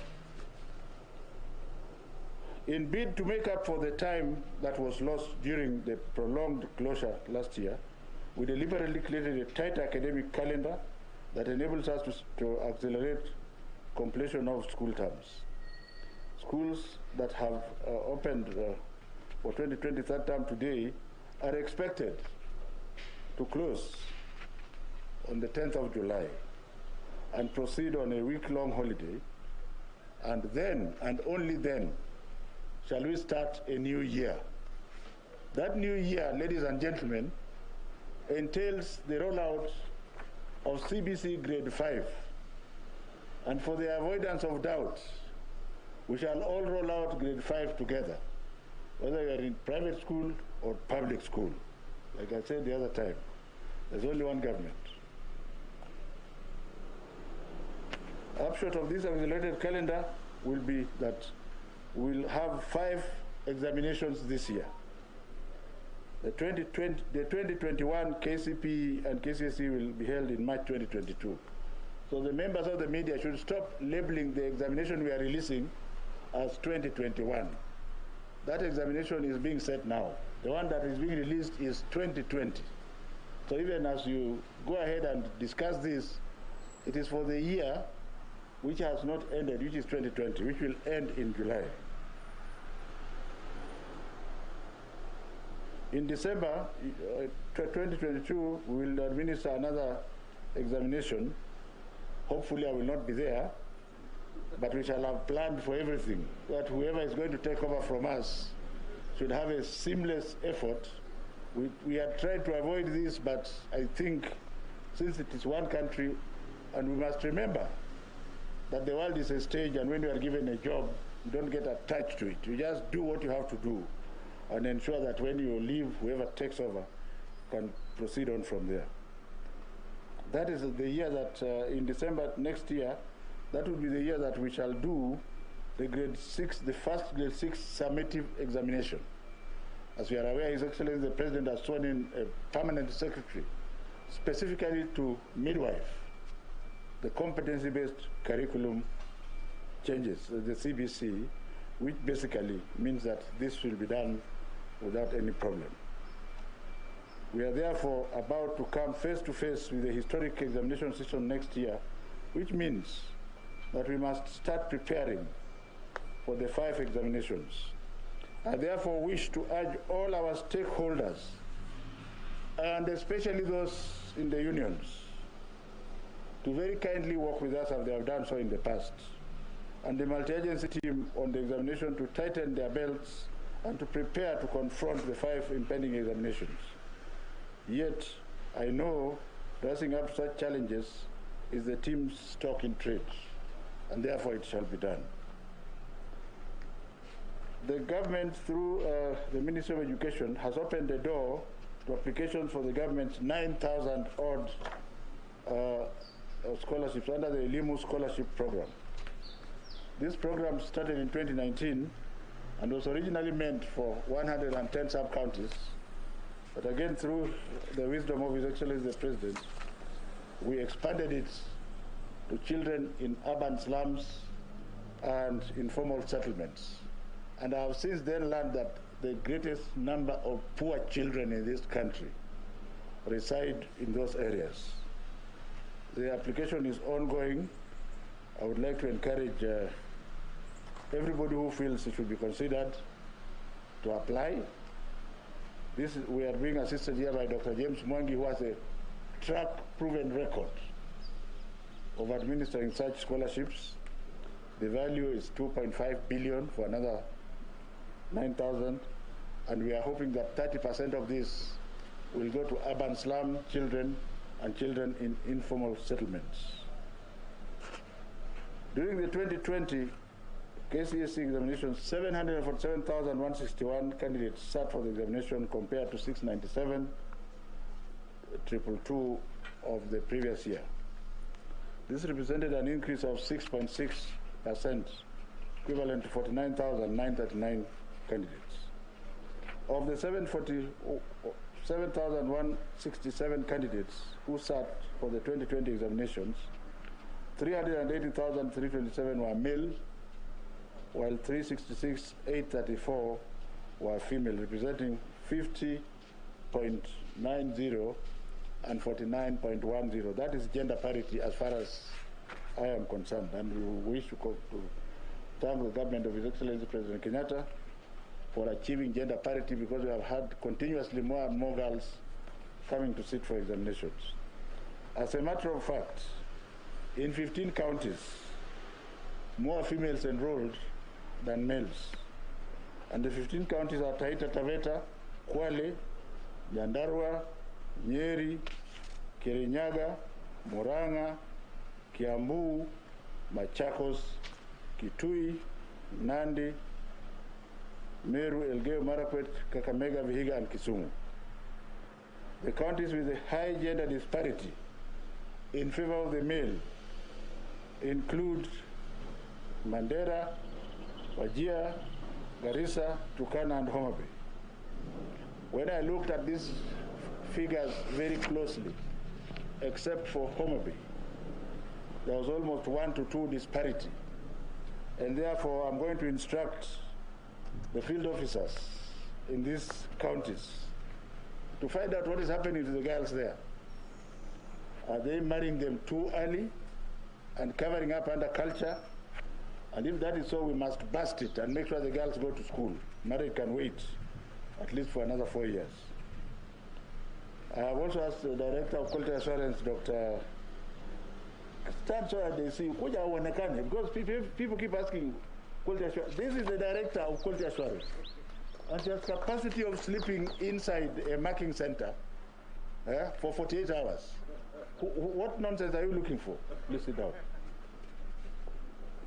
In bid to make up for the time that was lost during the prolonged closure last year, we deliberately created a tight academic calendar that enables us to accelerate completion of school terms. Schools that have opened for 2020 third term today are expected to close on the 10th of July and proceed on a week-long holiday, and then, and only then, shall we start a new year. That new year, ladies and gentlemen, entails the rollout of CBC Grade 5. And for the avoidance of doubt, we shall all roll out Grade 5 together, whether you are in private school or public school. Like I said the other time, there's only one government. Upshot of this accelerated calendar will be that we'll have 5 examinations this year. The 2021 KCPE and Kcse will be held in March 2022. So the members of the media should stop labeling the examination we are releasing as 2021. That examination is being set now. The one that is being released is 2020. So even as you go ahead and discuss this, it is for the year which has not ended, which is 2020, which will end in July. In December 2022, we will administer another examination. Hopefully I will not be there, but we shall have planned for everything, that whoever is going to take over from us should have a seamless effort. We had tried to avoid this, but I think since it is one country, and we must remember that the world is a stage, and when you are given a job, you don't get attached to it. You just do what you have to do and ensure that when you leave, whoever takes over can proceed on from there. That is the year that in December next year, that will be the year that we shall do the grade 6, the first grade 6 summative examination. As we are aware, His Excellency the President has sworn in a permanent secretary specifically to midwife the competency-based curriculum changes, the CBC, which basically means that this will be done without any problem. We are therefore about to come face to face with the historic examination system next year, which means that we must start preparing for the 5 examinations. I therefore wish to urge all our stakeholders, and especially those in the unions, to very kindly work with us as they have done so in the past, and the multi-agency team on the examination to tighten their belts and to prepare to confront the 5 impending examinations. Yet, I know rising up to such challenges is the team's stock in trade, and therefore it shall be done. The government, through the Ministry of Education, has opened the door to applications for the government's 9,000 odd scholarships under the Elimu Scholarship Program. This program started in 2019 and was originally meant for 110 sub-counties. But again, through the wisdom of His Excellency the President, we expanded it to children in urban slums and informal settlements. And I have since then learned that the greatest number of poor children in this country reside in those areas. The application is ongoing. I would like to encourage everybody who feels it should be considered to apply. We are being assisted here by Dr. James Mwangi, who has a track-proven record of administering such scholarships. The value is 2.5 billion for another 9,000, and we are hoping that 30% of this will go to urban slum children and children in informal settlements. During the 2020 Kcse examination, 747,161 candidates sat for the examination compared to 697 222 of the previous year. This represented an increase of 6.6%, equivalent to 49,939 candidates. Of the 7,167 candidates who sat for the 2020 examinations, 380,327 were male, while 366,834 were female, representing 50.90 and 49.10. That is gender parity as far as I am concerned. And we wish to thank the government of His Excellency President Kenyatta for achieving gender parity, because we have had continuously more and more girls coming to sit for examinations. As a matter of fact, in 15 counties, more females enrolled than males. And the 15 counties are Taita Taveta, Kwale, Nyandarua, Nyeri, Kirinyaga, Murang'a, Kiambu, Machakos, Kitui, Nandi, Meru, Elgeyo Marakwet, Kakamega, Vihiga, and Kisumu. The counties with a high gender disparity in favor of the male include Mandera, Wajir, Garissa, Turkana, and Homa Bay. When I looked at these figures very closely, except for Homa Bay, there was almost 1-to-2 disparity. And therefore, I'm going to instruct the field officers in these counties to find out what is happening to the girls there. Are they marrying them too early and covering up under culture? And if that is so, we must bust it and make sure the girls go to school. Marriage can wait at least for another 4 years. I have also asked the Director of Quality Assurance, Dr. Stand so that they see, because people keep asking quality assurance. This is the Director of Quality Assurance. And she has capacity of sleeping inside a marking center for 48 hours. What nonsense are you looking for? Please sit down.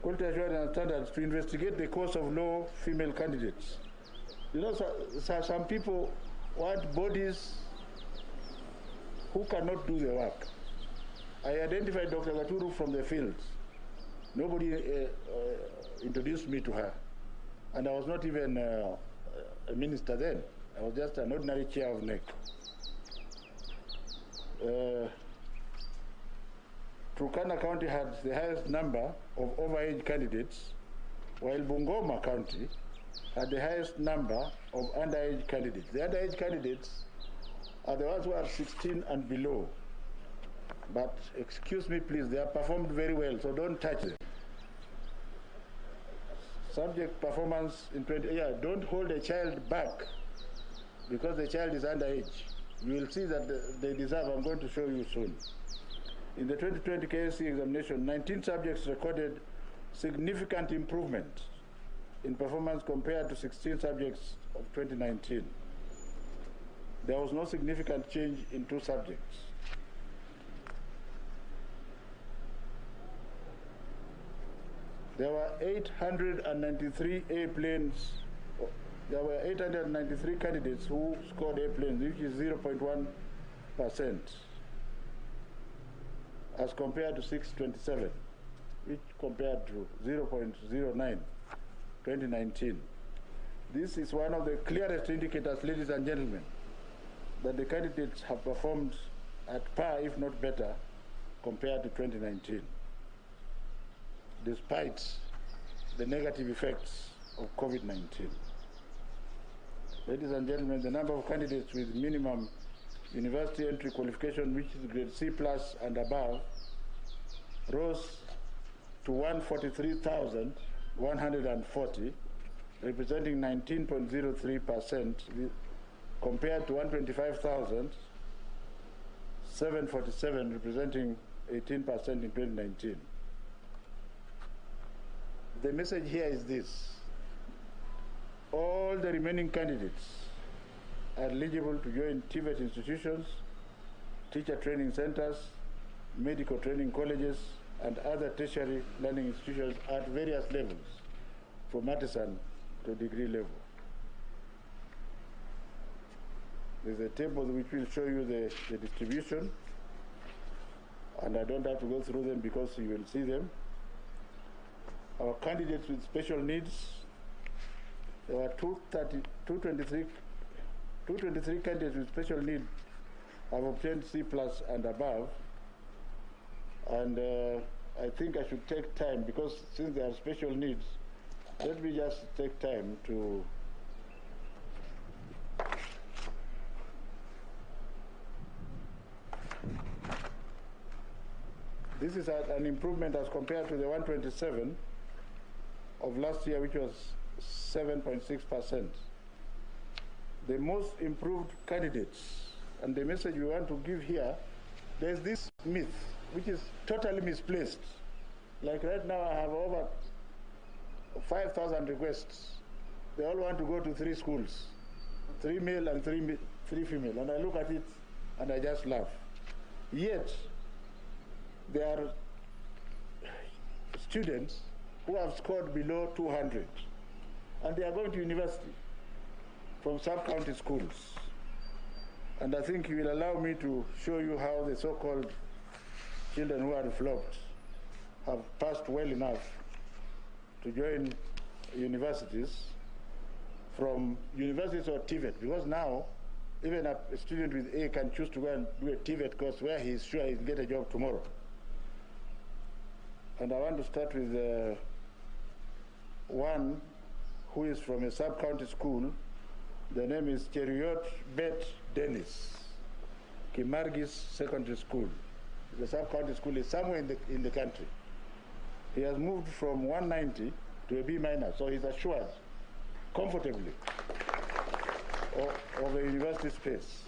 Quality assurance standards to investigate the cause of low female candidates. You know, some people want bodies who cannot do the work. I identified Dr. Gaturu from the fields. Nobody introduced me to her. And I was not even a minister then. I was just an ordinary chair of NEC. Turkana County had the highest number of overage candidates, while Bungoma County had the highest number of underage candidates. The underage candidates are the ones who are 16 and below. But excuse me, please, they have performed very well, so don't touch them. Subject performance in 20, don't hold a child back because the child is underage. You will see that they deserve, I'm going to show you soon. In the 2020 Kcse examination, 19 subjects recorded significant improvement in performance compared to 16 subjects of 2019. There was no significant change in 2 subjects. There were 893 A-planes. There were 893 candidates who scored A-planes, which is 0.1%, as compared to 627, which compared to 0.09, 2019. This is one of the clearest indicators, ladies and gentlemen, that the candidates have performed at par, if not better, compared to 2019, despite the negative effects of COVID-19. Ladies and gentlemen, the number of candidates with minimum university entry qualification, which is grade C+ and above, rose to 143,140, representing 19.03%, compared to 125,747, representing 18% in 2019. The message here is this: all the remaining candidates are eligible to join TVET institutions, teacher training centers, medical training colleges, and other tertiary learning institutions at various levels, from artisan to degree level. There's a table which will show you the distribution, and I don't have to go through them because you will see them. Our candidates with special needs, there were 223 candidates with special needs have obtained C+ and above. And I think I should take time, because since they have special needs, let me just take time to this is an improvement as compared to the 127 of last year, which was 7.6%. The most improved candidates, and the message we want to give here, there's this myth which is totally misplaced. Like right now, I have over 5,000 requests. They all want to go to 3 schools, 3 male and 3 female. And I look at it and I just laugh. Yet, there are students who have scored below 200, and they are going to university from sub-county schools. And I think you will allow me to show you how the so-called children who are flopped have passed well enough to join universities, from universities or TVET, because now even a student with A can choose to go and do a TVET course where he is sure he will get a job tomorrow. And I want to start with one who is from a sub-county school. The name is Cheriot Bet Dennis, Kimargis Secondary School. The sub-county school is somewhere in the country. He has moved from 190 to a B-, so he's assured comfortably of a university space.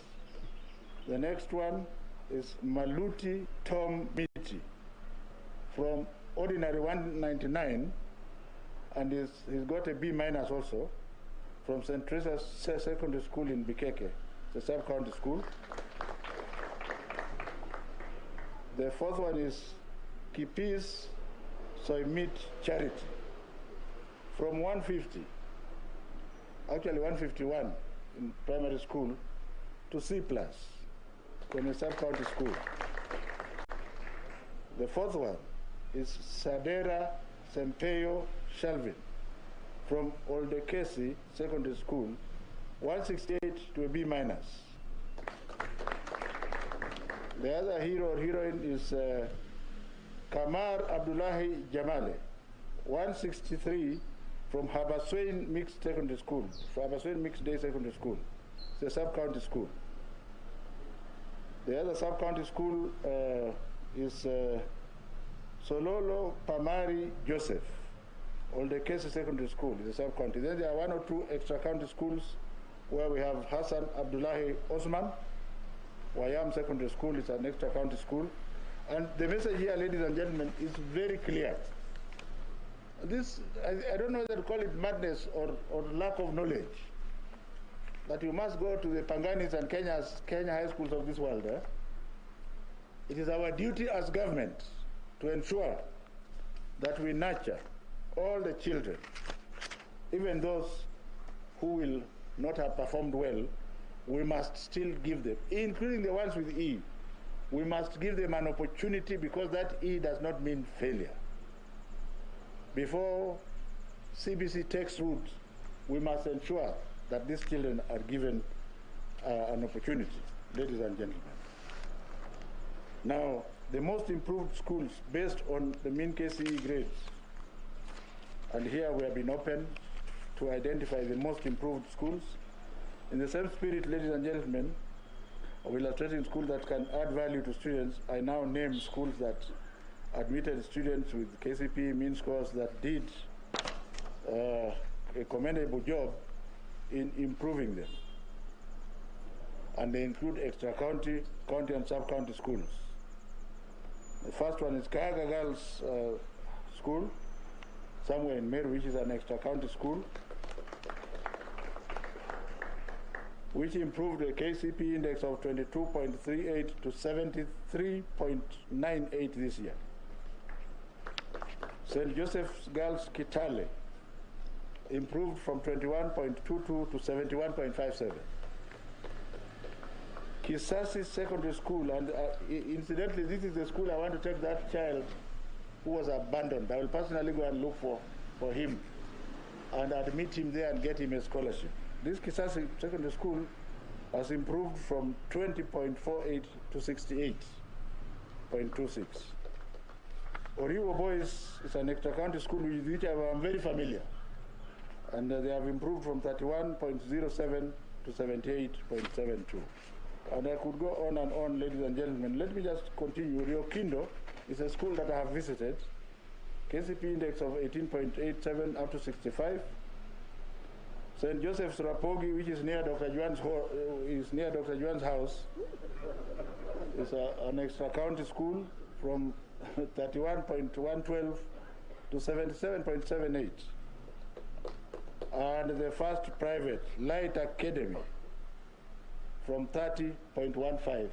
The next one is Maluti Tom Miti from ordinary 199, and he's got a B- also from St. Teresa's Secondary School in Bikeke, the sub-county school. The fourth one is Kcse Soimit Charity from 150, actually 151 in primary school, to C+ from a sub-county school. The fourth one is Sadera Sempeyo Shalvin from Kcse Secondary School, 168 to a B-. The other hero or heroine is Kamar Abdullahi Jamale, 163 from Habaswein Mixed Secondary School, Habaswein Mixed Day Secondary School. It's a sub-county school. The other sub-county school is Sololo Pamari Joseph, Kcse Secondary School, is a sub-county. Then there are 1 or 2 extra-county schools where we have Hassan Abdullahi Osman, Wayam Secondary School is an extra-county school. And the message here, ladies and gentlemen, is very clear. This, I don't know whether to call it madness or lack of knowledge, that you must go to the Panganis and Kenya high schools of this world. It is our duty as government to ensure that we nurture all the children, even those who will not have performed well. We must still give them, including the ones with E, we must give them an opportunity, because that E does not mean failure. Before CBC takes root, we must ensure that these children are given an opportunity, ladies and gentlemen. Now, the most improved schools based on the mean Kcse grades, and here we have been open to identify the most improved schools. In the same spirit, ladies and gentlemen, of illustrating schools that can add value to students, I now name schools that admitted students with KCPE mean scores that did a commendable job in improving them. And they include extra-county, county and sub-county schools. The first one is Kayaga Girls School, somewhere in Meru, which is an extra-county school, which improved the KCPE index of 22.38 to 73.98 this year. St. Joseph's Girls Kitale improved from 21.22 to 71.57. Kcse Secondary School, and incidentally, this is the school I want to take that child who was abandoned. I will personally go and look for him and admit him there and get him a scholarship. This Kcse Secondary School has improved from 20.48 to 68.26. ORENGO Boys is an extra-county school with which I'm very familiar, and they have improved from 31.07 to 78.72. And I could go on and on, ladies and gentlemen. Let me just continue. Rio Kindo is a school that I have visited. KCP index of 18.87 up to 65. St. Joseph's Rapogi, which is near Dr. Juan's house, is an extra-county school from 31.112 to 77.78. And the first private, Light Academy, from 30.15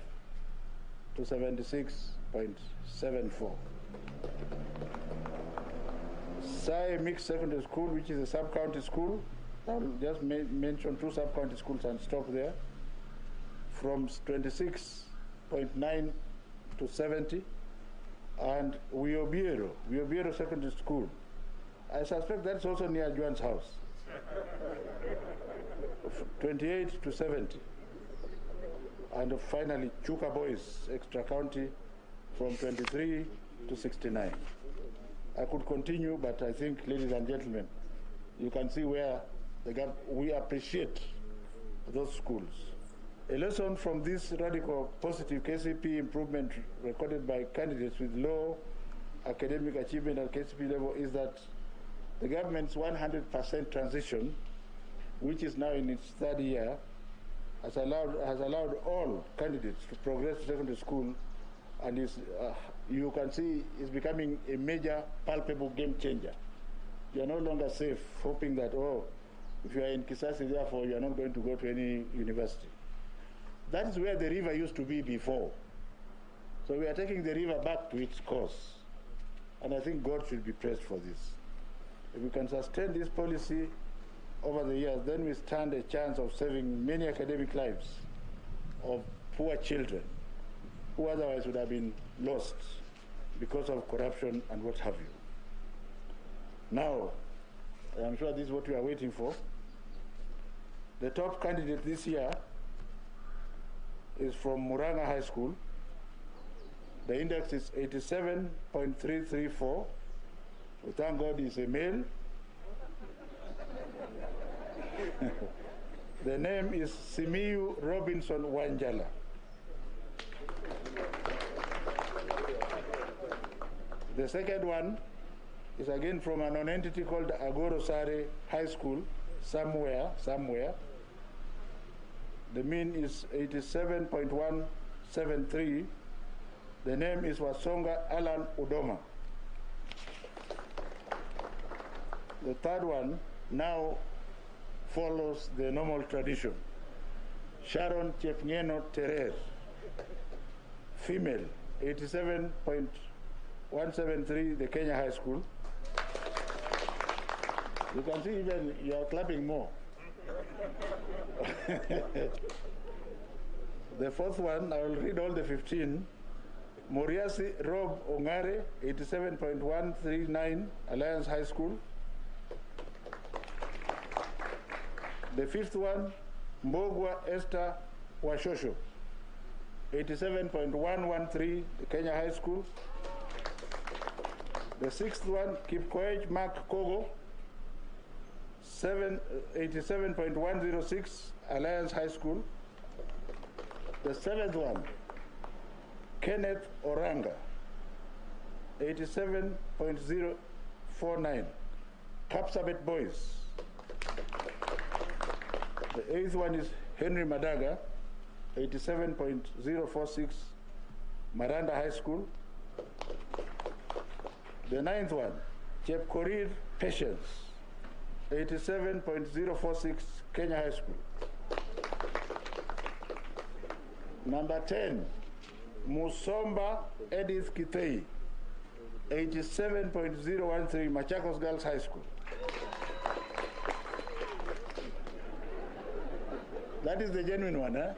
to 76.74. Sai Mixed Secondary School, which is a sub-county school, I'll just mention two sub-county schools and stop there, from 26.9 to 70, and Wiobiero Secondary School. I suspect that's also near Juan's house, 28 to 70. And finally, Chuka Boys, extra county, from 23 to 69. I could continue, but I think, ladies and gentlemen, you can see where we appreciate those schools. A lesson from this radical positive KCP improvement recorded by candidates with low academic achievement at KCP level is that the government's 100% transition, which is now in its third year, has allowed all candidates to progress to secondary school, and you can see is becoming a major palpable game changer. You are no longer safe hoping that, oh, if you are in Kcse, therefore you are not going to go to any university. That is where the river used to be before. So we are taking the river back to its course. And I think God should be praised for this. If we can sustain this policy over the years, then we stand a chance of saving many academic lives of poor children who otherwise would have been lost because of corruption and what have you. Now, I'm sure this is what we are waiting for. The top candidate this year is from Muranga High School. The index is 87.334. We thank God he's a male. The name is Simiyu Robinson Wanjala. The second one is again from an entity called Agoro Sare High School, somewhere. The mean is 87.173. The name is Wasonga Alan Udoma. The third one now follows the normal tradition. Sharon Chepngeno Terer, female, 87.173, the Kenya High School. You can see even you are clapping more. The fourth one, I will read all the 15. Moriasi Rob Ongare, 87.139, Alliance High School. The fifth one, Mbogwa Esther Washosho, 87.113, the Kenya High School. The sixth one, Kipkoech Mark Kogo, 87.106, Alliance High School. The seventh one, Kenneth Oranga, 87.049, Kapsabet Boys. The eighth one is Henry Madaga, 87.046, Maranda High School. The ninth one, Chepkorir Patience, 87.046, Kenya High School. Number 10, Musomba Edith Kitei, 87.013, Machakos Girls High School. That is the genuine one, huh?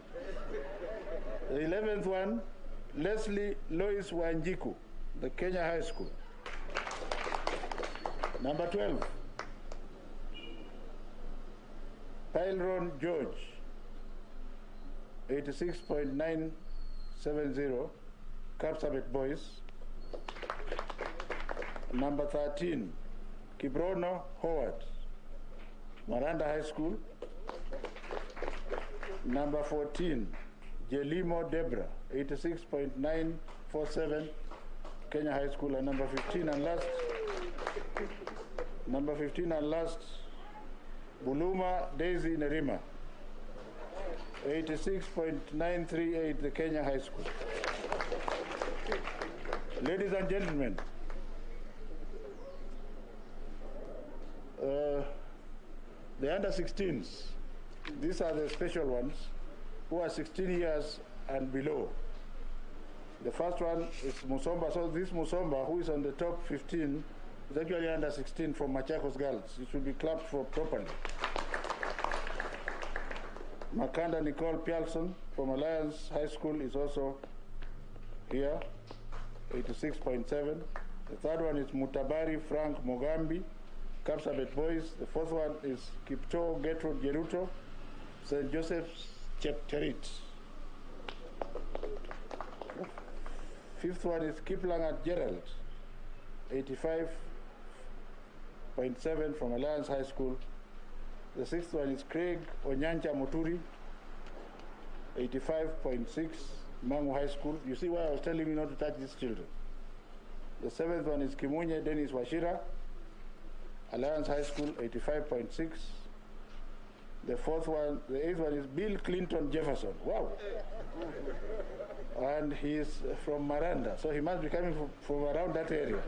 The 11th one, Leslie Lois Wanjiku, the Kenya High School. Number 12, Pylron George, 86.970, Kapsabet Boys. Number 13, Kibrono Howard, Maranda High School. Number 14, Jelimo Debra, 86.947, Kenya High School. And number 15 and last, Buluma Daisy Nerima, 86.938, the Kenya High School. Ladies and gentlemen, the under-16s, these are the special ones who are 16 years and below. The first one is Musomba. So this Musomba, who is on the top 15, is actually under 16 from Machakos Girls. It should be clapped for properly. Makanda Nicole Pialson from Alliance High School is also here, 86.7. The third one is Mutabari Frank Mogambi, Kapsabet Boys. The fourth one is Kipto Gertrude Jeruto, St. Joseph's Chepterit. Fifth one is Kiplangat Gerald, 85.7 from Alliance High School. The sixth one is Craig Onyancha Moturi, 85.6, Mangu High School. You see why I was telling you not to touch these children. The seventh one is Kimunye Dennis Washira, Alliance High School, 85.6. The eighth one is Bill Clinton Jefferson. Wow. And he is from Maranda, so he must be coming from around that area.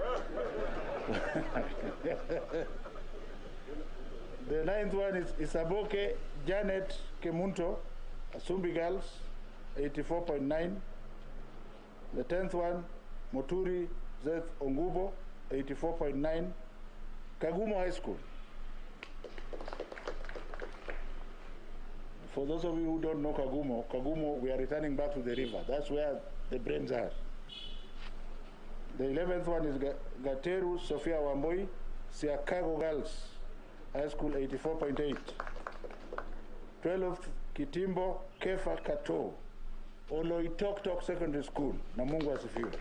The ninth one is Isaboke Janet Kemunto, Asumbi Girls, 84.9. The 10th one, Moturi Zeth Ongubo, 84.9. Kagumo High School. For those of you who don't know Kagumo, we are returning back to the river. That's where the brains are. The 11th one is Gateru Sophia Wamboi, Siakago Girls High School, 84.8. 12th, Kitimbo Kefa Kato, Oloitoktok Secondary School, Namungu Asifiwe.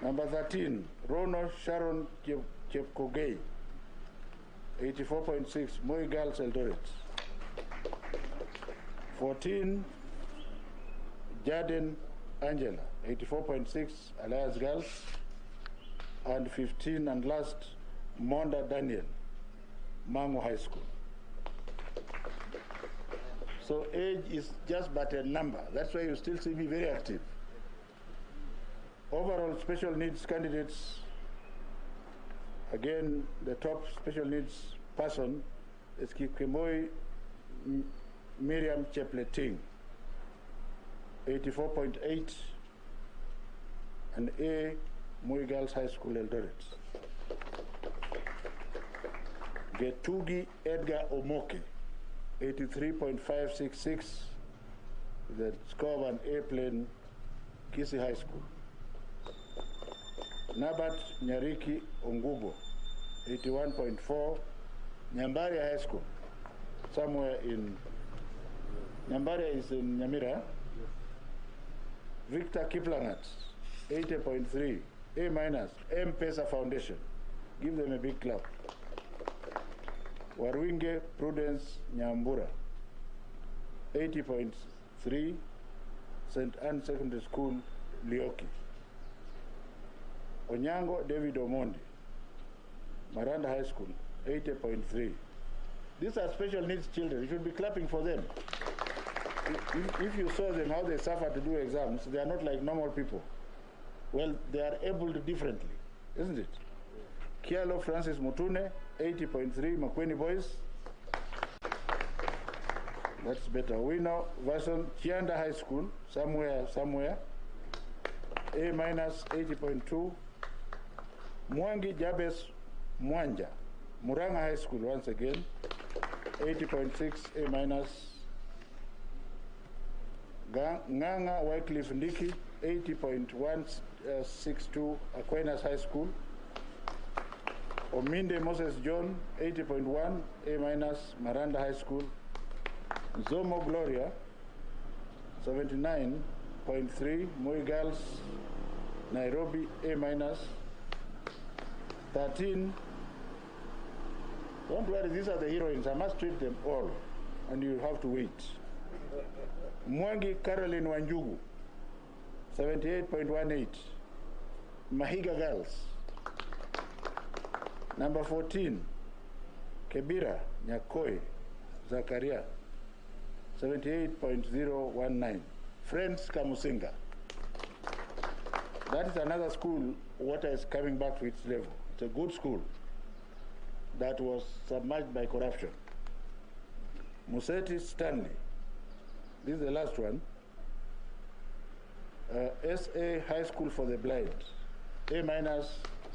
Number 13, Rono Sharon Chepkogei, 84.6, Moi Girls Eldoret. 14, Jaden Angela, 84.6, Alliance Girls. And 15 and last, Monda Daniel, Mangu High School. So age is just but a number. That's why you still see me very active. Overall special needs candidates, again, the top special needs person is Kikemoi Miriam Chepleting, 84.8, and A, Moi Girls High School, Eldoret. Getugi Edgar Omoke, 83.566, the score of an A-plane, Kcse High School. Nabat Nyariki Ongubo, 81.4, Nyambaria High School, somewhere in, Nyambaria is in Nyamira. Victor Kiplangat, 80.3, A-, M-Pesa Foundation. Give them a big clap. Warwinge Prudence Nyambura, 80.3, St. Anne Secondary School, Lioki. Onyango David Omondi, Maranda High School, 80.3. These are special needs children. You should be clapping for them. If you saw them, how they suffer to do exams, they are not like normal people. Well, they are able differently, isn't it? Kialo Francis Mutune, 80.3, Makweni Boys. That's better. We know version Chianda High School, somewhere. A-, 80.2. Mwangi Jabes Mwanja, Muranga High School, once again, 80.6, A-. Nganga Wycliffe Ndiki, 80.162, Aquinas High School. Ominde Moses John, 80.1, A-, Maranda High School. Zomo Gloria, 79.3, Moi Girls, Nairobi, A-. 13, don't worry, these are the heroines. I must treat them all, and you have to wait. Mwangi Caroline Wanjugu, 78.18, Mahiga Girls. Number 14, Kebira Nyakoi Zakaria, 78.019, Friends Kamusinga. That is another school, water is coming back to its level. It's a good school that was submerged by corruption. Museti Stanley, this is the last one. SA High School for the Blind, A-,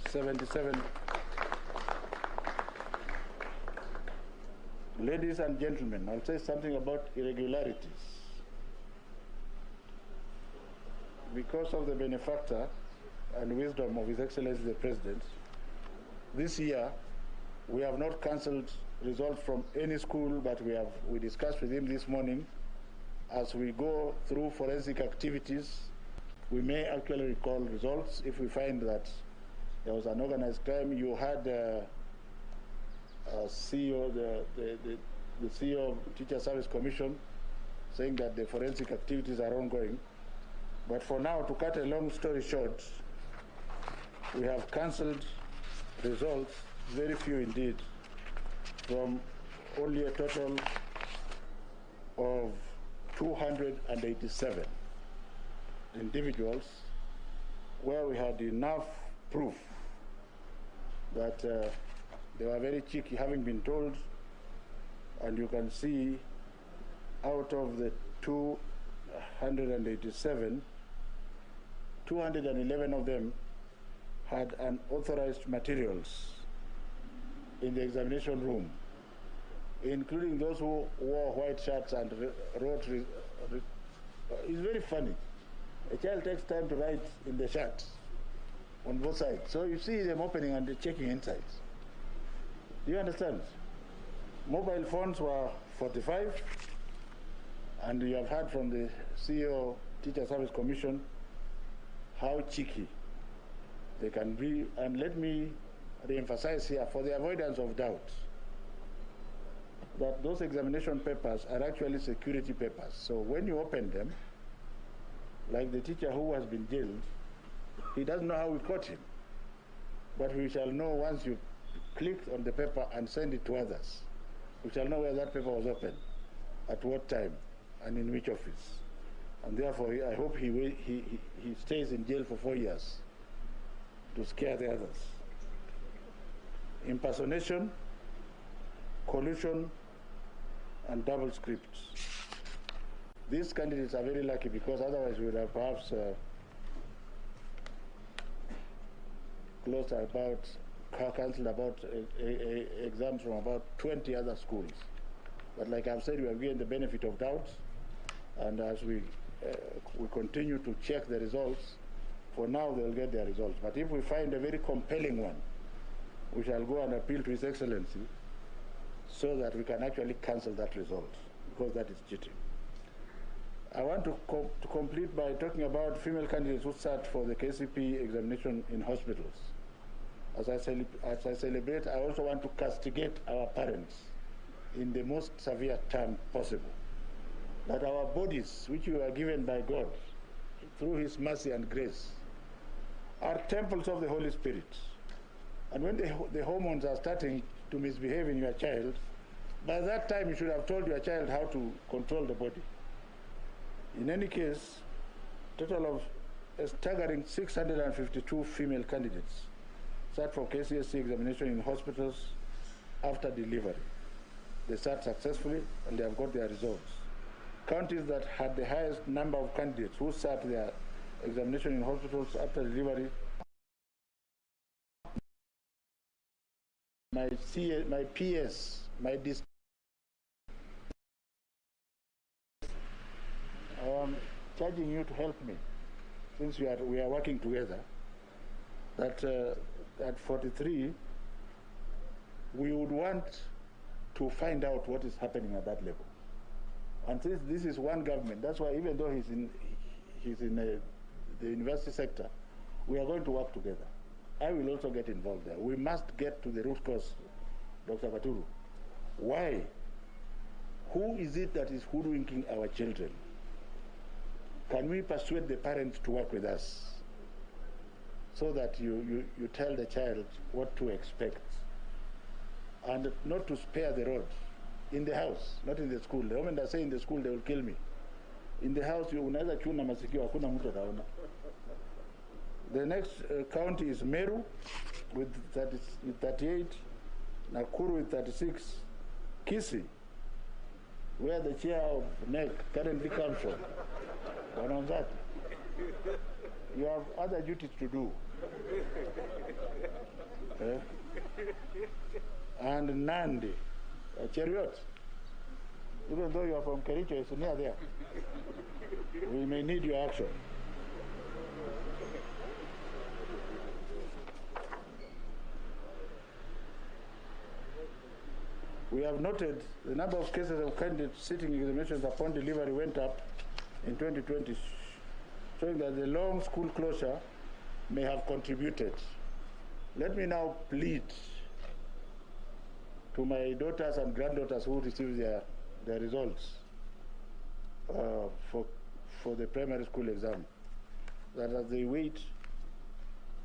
77. Ladies and gentlemen, I'll say something about irregularities. Because of the benefactor and wisdom of His Excellency the President, this year we have not cancelled results from any school, but we discussed with him this morning. As we go through forensic activities, we may actually recall results if we find that there was an organized crime. You had CEO, the CEO of Teacher Service Commission saying that the forensic activities are ongoing. But for now, to cut a long story short, we have cancelled results, very few indeed, from only a total of 287 individuals, where we had enough proof that they were very cheeky, having been told. And you can see out of the 287, 211 of them had unauthorized materials in the examination room, including those who wore white shirts and wrote. It's very funny. A child takes time to write in the shirt on both sides. So you see them opening and checking inside. Do you understand? Mobile phones were 45, and you have heard from the CEO, Teacher Service Commission, how cheeky they can be. And let me re-emphasize here, for the avoidance of doubt, that those examination papers are actually security papers. So when you open them, like the teacher who has been jailed, he doesn't know how we caught him. But we shall know once you click on the paper and send it to others. We shall know where that paper was opened, at what time, and in which office. And therefore, I hope he stays in jail for 4 years to scare the others. Impersonation, collusion, and double scripts. These candidates are very lucky, because otherwise we would have perhaps cancelled about exams from about 20 other schools. But like I've said, we have given the benefit of doubt, and as we continue to check the results, for now they'll get their results. But if we find a very compelling one, we shall go and appeal to His Excellency so that we can actually cancel that result, because that is cheating. I want to complete by talking about female candidates who sat for the KCP examination in hospitals. As I celebrate, I also want to castigate our parents in the most severe term possible. That our bodies, which we were given by God through His mercy and grace, are temples of the Holy Spirit. And when the hormones are starting to misbehave in your child, by that time you should have told your child how to control the body. In any case, total of a staggering 652 female candidates sat for Kcse examination in hospitals after delivery. They sat successfully and they have got their results. Counties that had the highest number of candidates who sat their examination in hospitals after delivery: my PS, my district. charging you to help me, since we are working together, that at 43, we would want to find out what is happening at that level. And since this is one government, that's why even though he's in the university sector, we are going to work together. I will also get involved there. We must get to the root cause, Dr. Baturu. Why? Who is it that is hoodwinking our children? Can we persuade the parents to work with us so that you tell the child what to expect and not to spare the rod in the house, not in the school. The moment I say in the school, they will kill me. In the house, unaweza chuna masikio, hakuna mtu ataona. The next county is Meru with 38, Nakuru with 36, Kcse, where the chair of NEC currently comes from. One on that. You have other duties to do. And Nandi, Cheriot. Even though you are from Kericho, it's near there. We may need your action. We have noted the number of cases of candidates sitting examinations upon delivery went up in 2020, showing that the long school closure may have contributed. Let me now plead to my daughters and granddaughters who receive their results for the primary school exam, that as they wait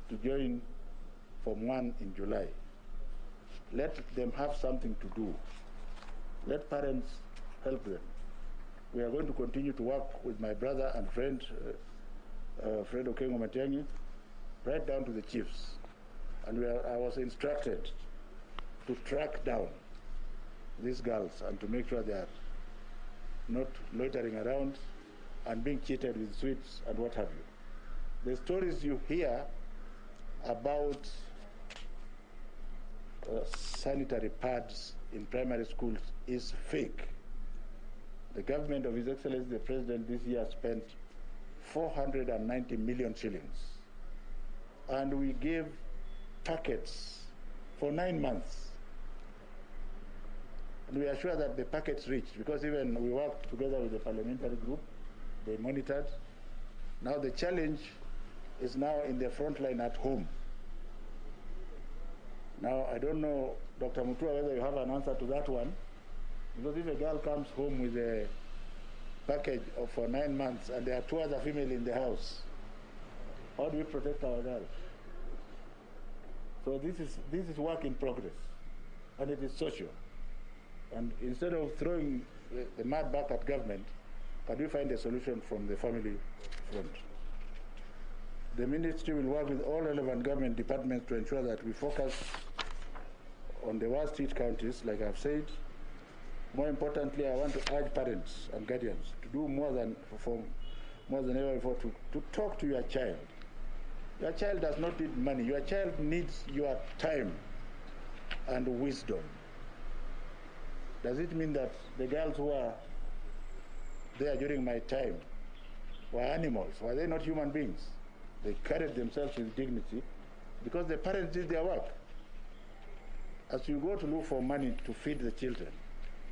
to join Form 1 in July, let them have something to do. Let parents help them. We are going to continue to work with my brother and friend, Fred Okengo Matiang'i, right down to the chiefs. And I was instructed to track down these girls and to make sure they are not loitering around and being cheated with sweets and what have you. The stories you hear about sanitary pads in primary schools is fake. The government of His Excellency the President this year spent 490 million shillings. And we gave packets for 9 months. And we are sure that the packets reached, because even we worked together with the parliamentary group, they monitored. Now the challenge is now in the front line at home. Now, I don't know, Dr. Mutua, whether you have an answer to that one, because if a girl comes home with a package for 9 months and there are 2 other females in the house, how do we protect our girls? So this is work in progress, and it is social. And instead of throwing the mud back at government, can we find a solution from the family front? The ministry will work with all relevant government departments to ensure that we focus on the worst hit counties, like I've said. More importantly, I want to urge parents and guardians to do more than ever before to talk to your child. Your child does not need money. Your child needs your time and wisdom. Does it mean that the girls who are there during my time were animals? Were they not human beings? They carried themselves with dignity because the parents did their work. As you go to look for money to feed the children,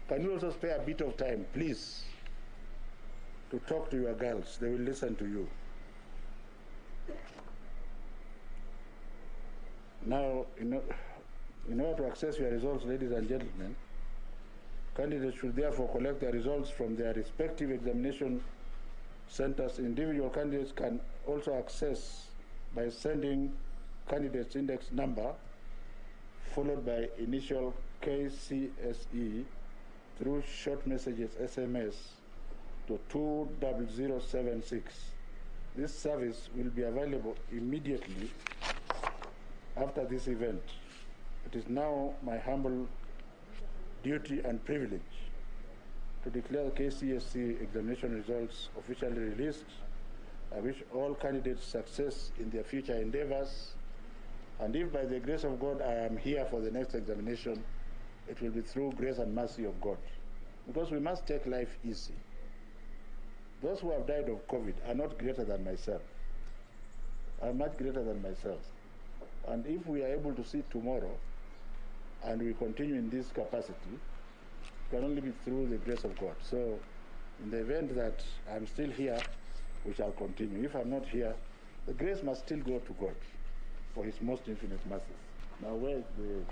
can you also spare a bit of time, please, to talk to your girls? They will listen to you. Now, in order to access your results, ladies and gentlemen, candidates should therefore collect their results from their respective examination centers. Individual candidates can also access by sending candidate's index number followed by initial Kcse through short messages SMS to 20076. This service will be available immediately after this event. It is now my humble duty and privilege to declare the Kcse examination results officially released. I wish all candidates success in their future endeavors, and if by the grace of God I am here for the next examination, it will be through grace and mercy of God, because we must take life easy. those who have died of COVID are not greater than myself. Are much greater than myself. And if we are able to see tomorrow, and we continue in this capacity, it can only be through the grace of God. So, in the event that I'm still here, we shall continue. If I'm not here, the grace must still go to God for his most infinite mercies. Now, where is the...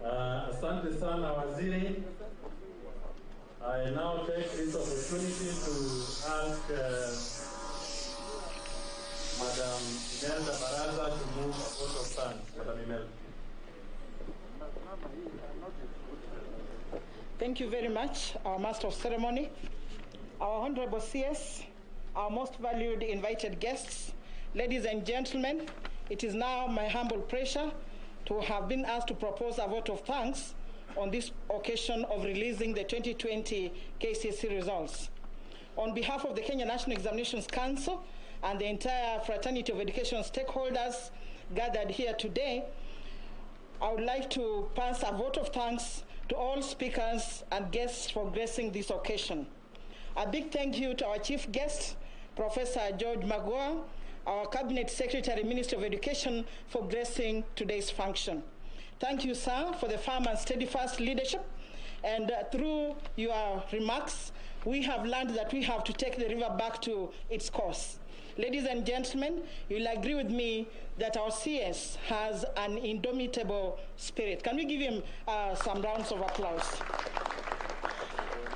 Asante sana Waziri. I now take this opportunity to ask Madam Imelda Baraza to move a vote of thanks. Madam Imelda. Thank you very much, our Master of Ceremony, our Honorable CS, our most valued invited guests, ladies and gentlemen. It is now my humble pleasure to have been asked to propose a vote of thanks on this occasion of releasing the 2020 Kcse results. On behalf of the Kenya National Examinations Council and the entire fraternity of education stakeholders gathered here today, I would like to pass a vote of thanks to all speakers and guests for gracing this occasion. A big thank you to our chief guest, Professor George Magoha, our Cabinet Secretary, Minister of Education, for gracing today's function. Thank you, sir, for the firm and steadfast leadership. And through your remarks, we have learned that we have to take the river back to its course. Ladies and gentlemen, you'll agree with me that our CS has an indomitable spirit. Can we give him some rounds of applause?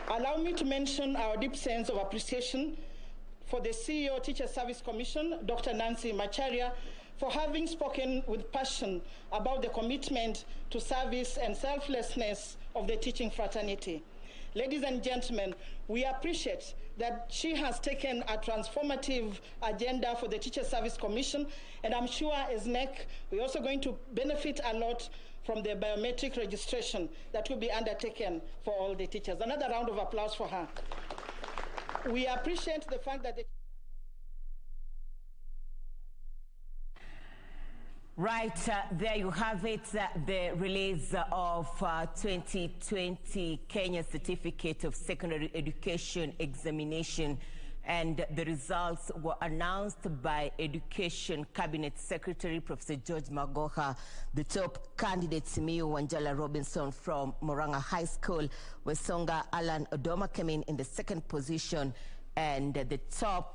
Allow me to mention our deep sense of appreciation for the CEO Teacher Service Commission, Dr. Nancy Macharia, for having spoken with passion about the commitment to service and selflessness of the teaching fraternity. Ladies and gentlemen, we appreciate that she has taken a transformative agenda for the Teacher Service Commission, and I'm sure as NEC, we're also going to benefit a lot from the biometric registration that will be undertaken for all the teachers. Another round of applause for her. We appreciate the fact that Right, there you have it, the release of 2020 Kenya Certificate of Secondary Education Examination, and the results were announced by Education Cabinet Secretary Professor George Magoha. The top candidate, Simiyu Wanjala Robinson from Moranga High School, Wesonga Alan Odoma came in the second position, and the top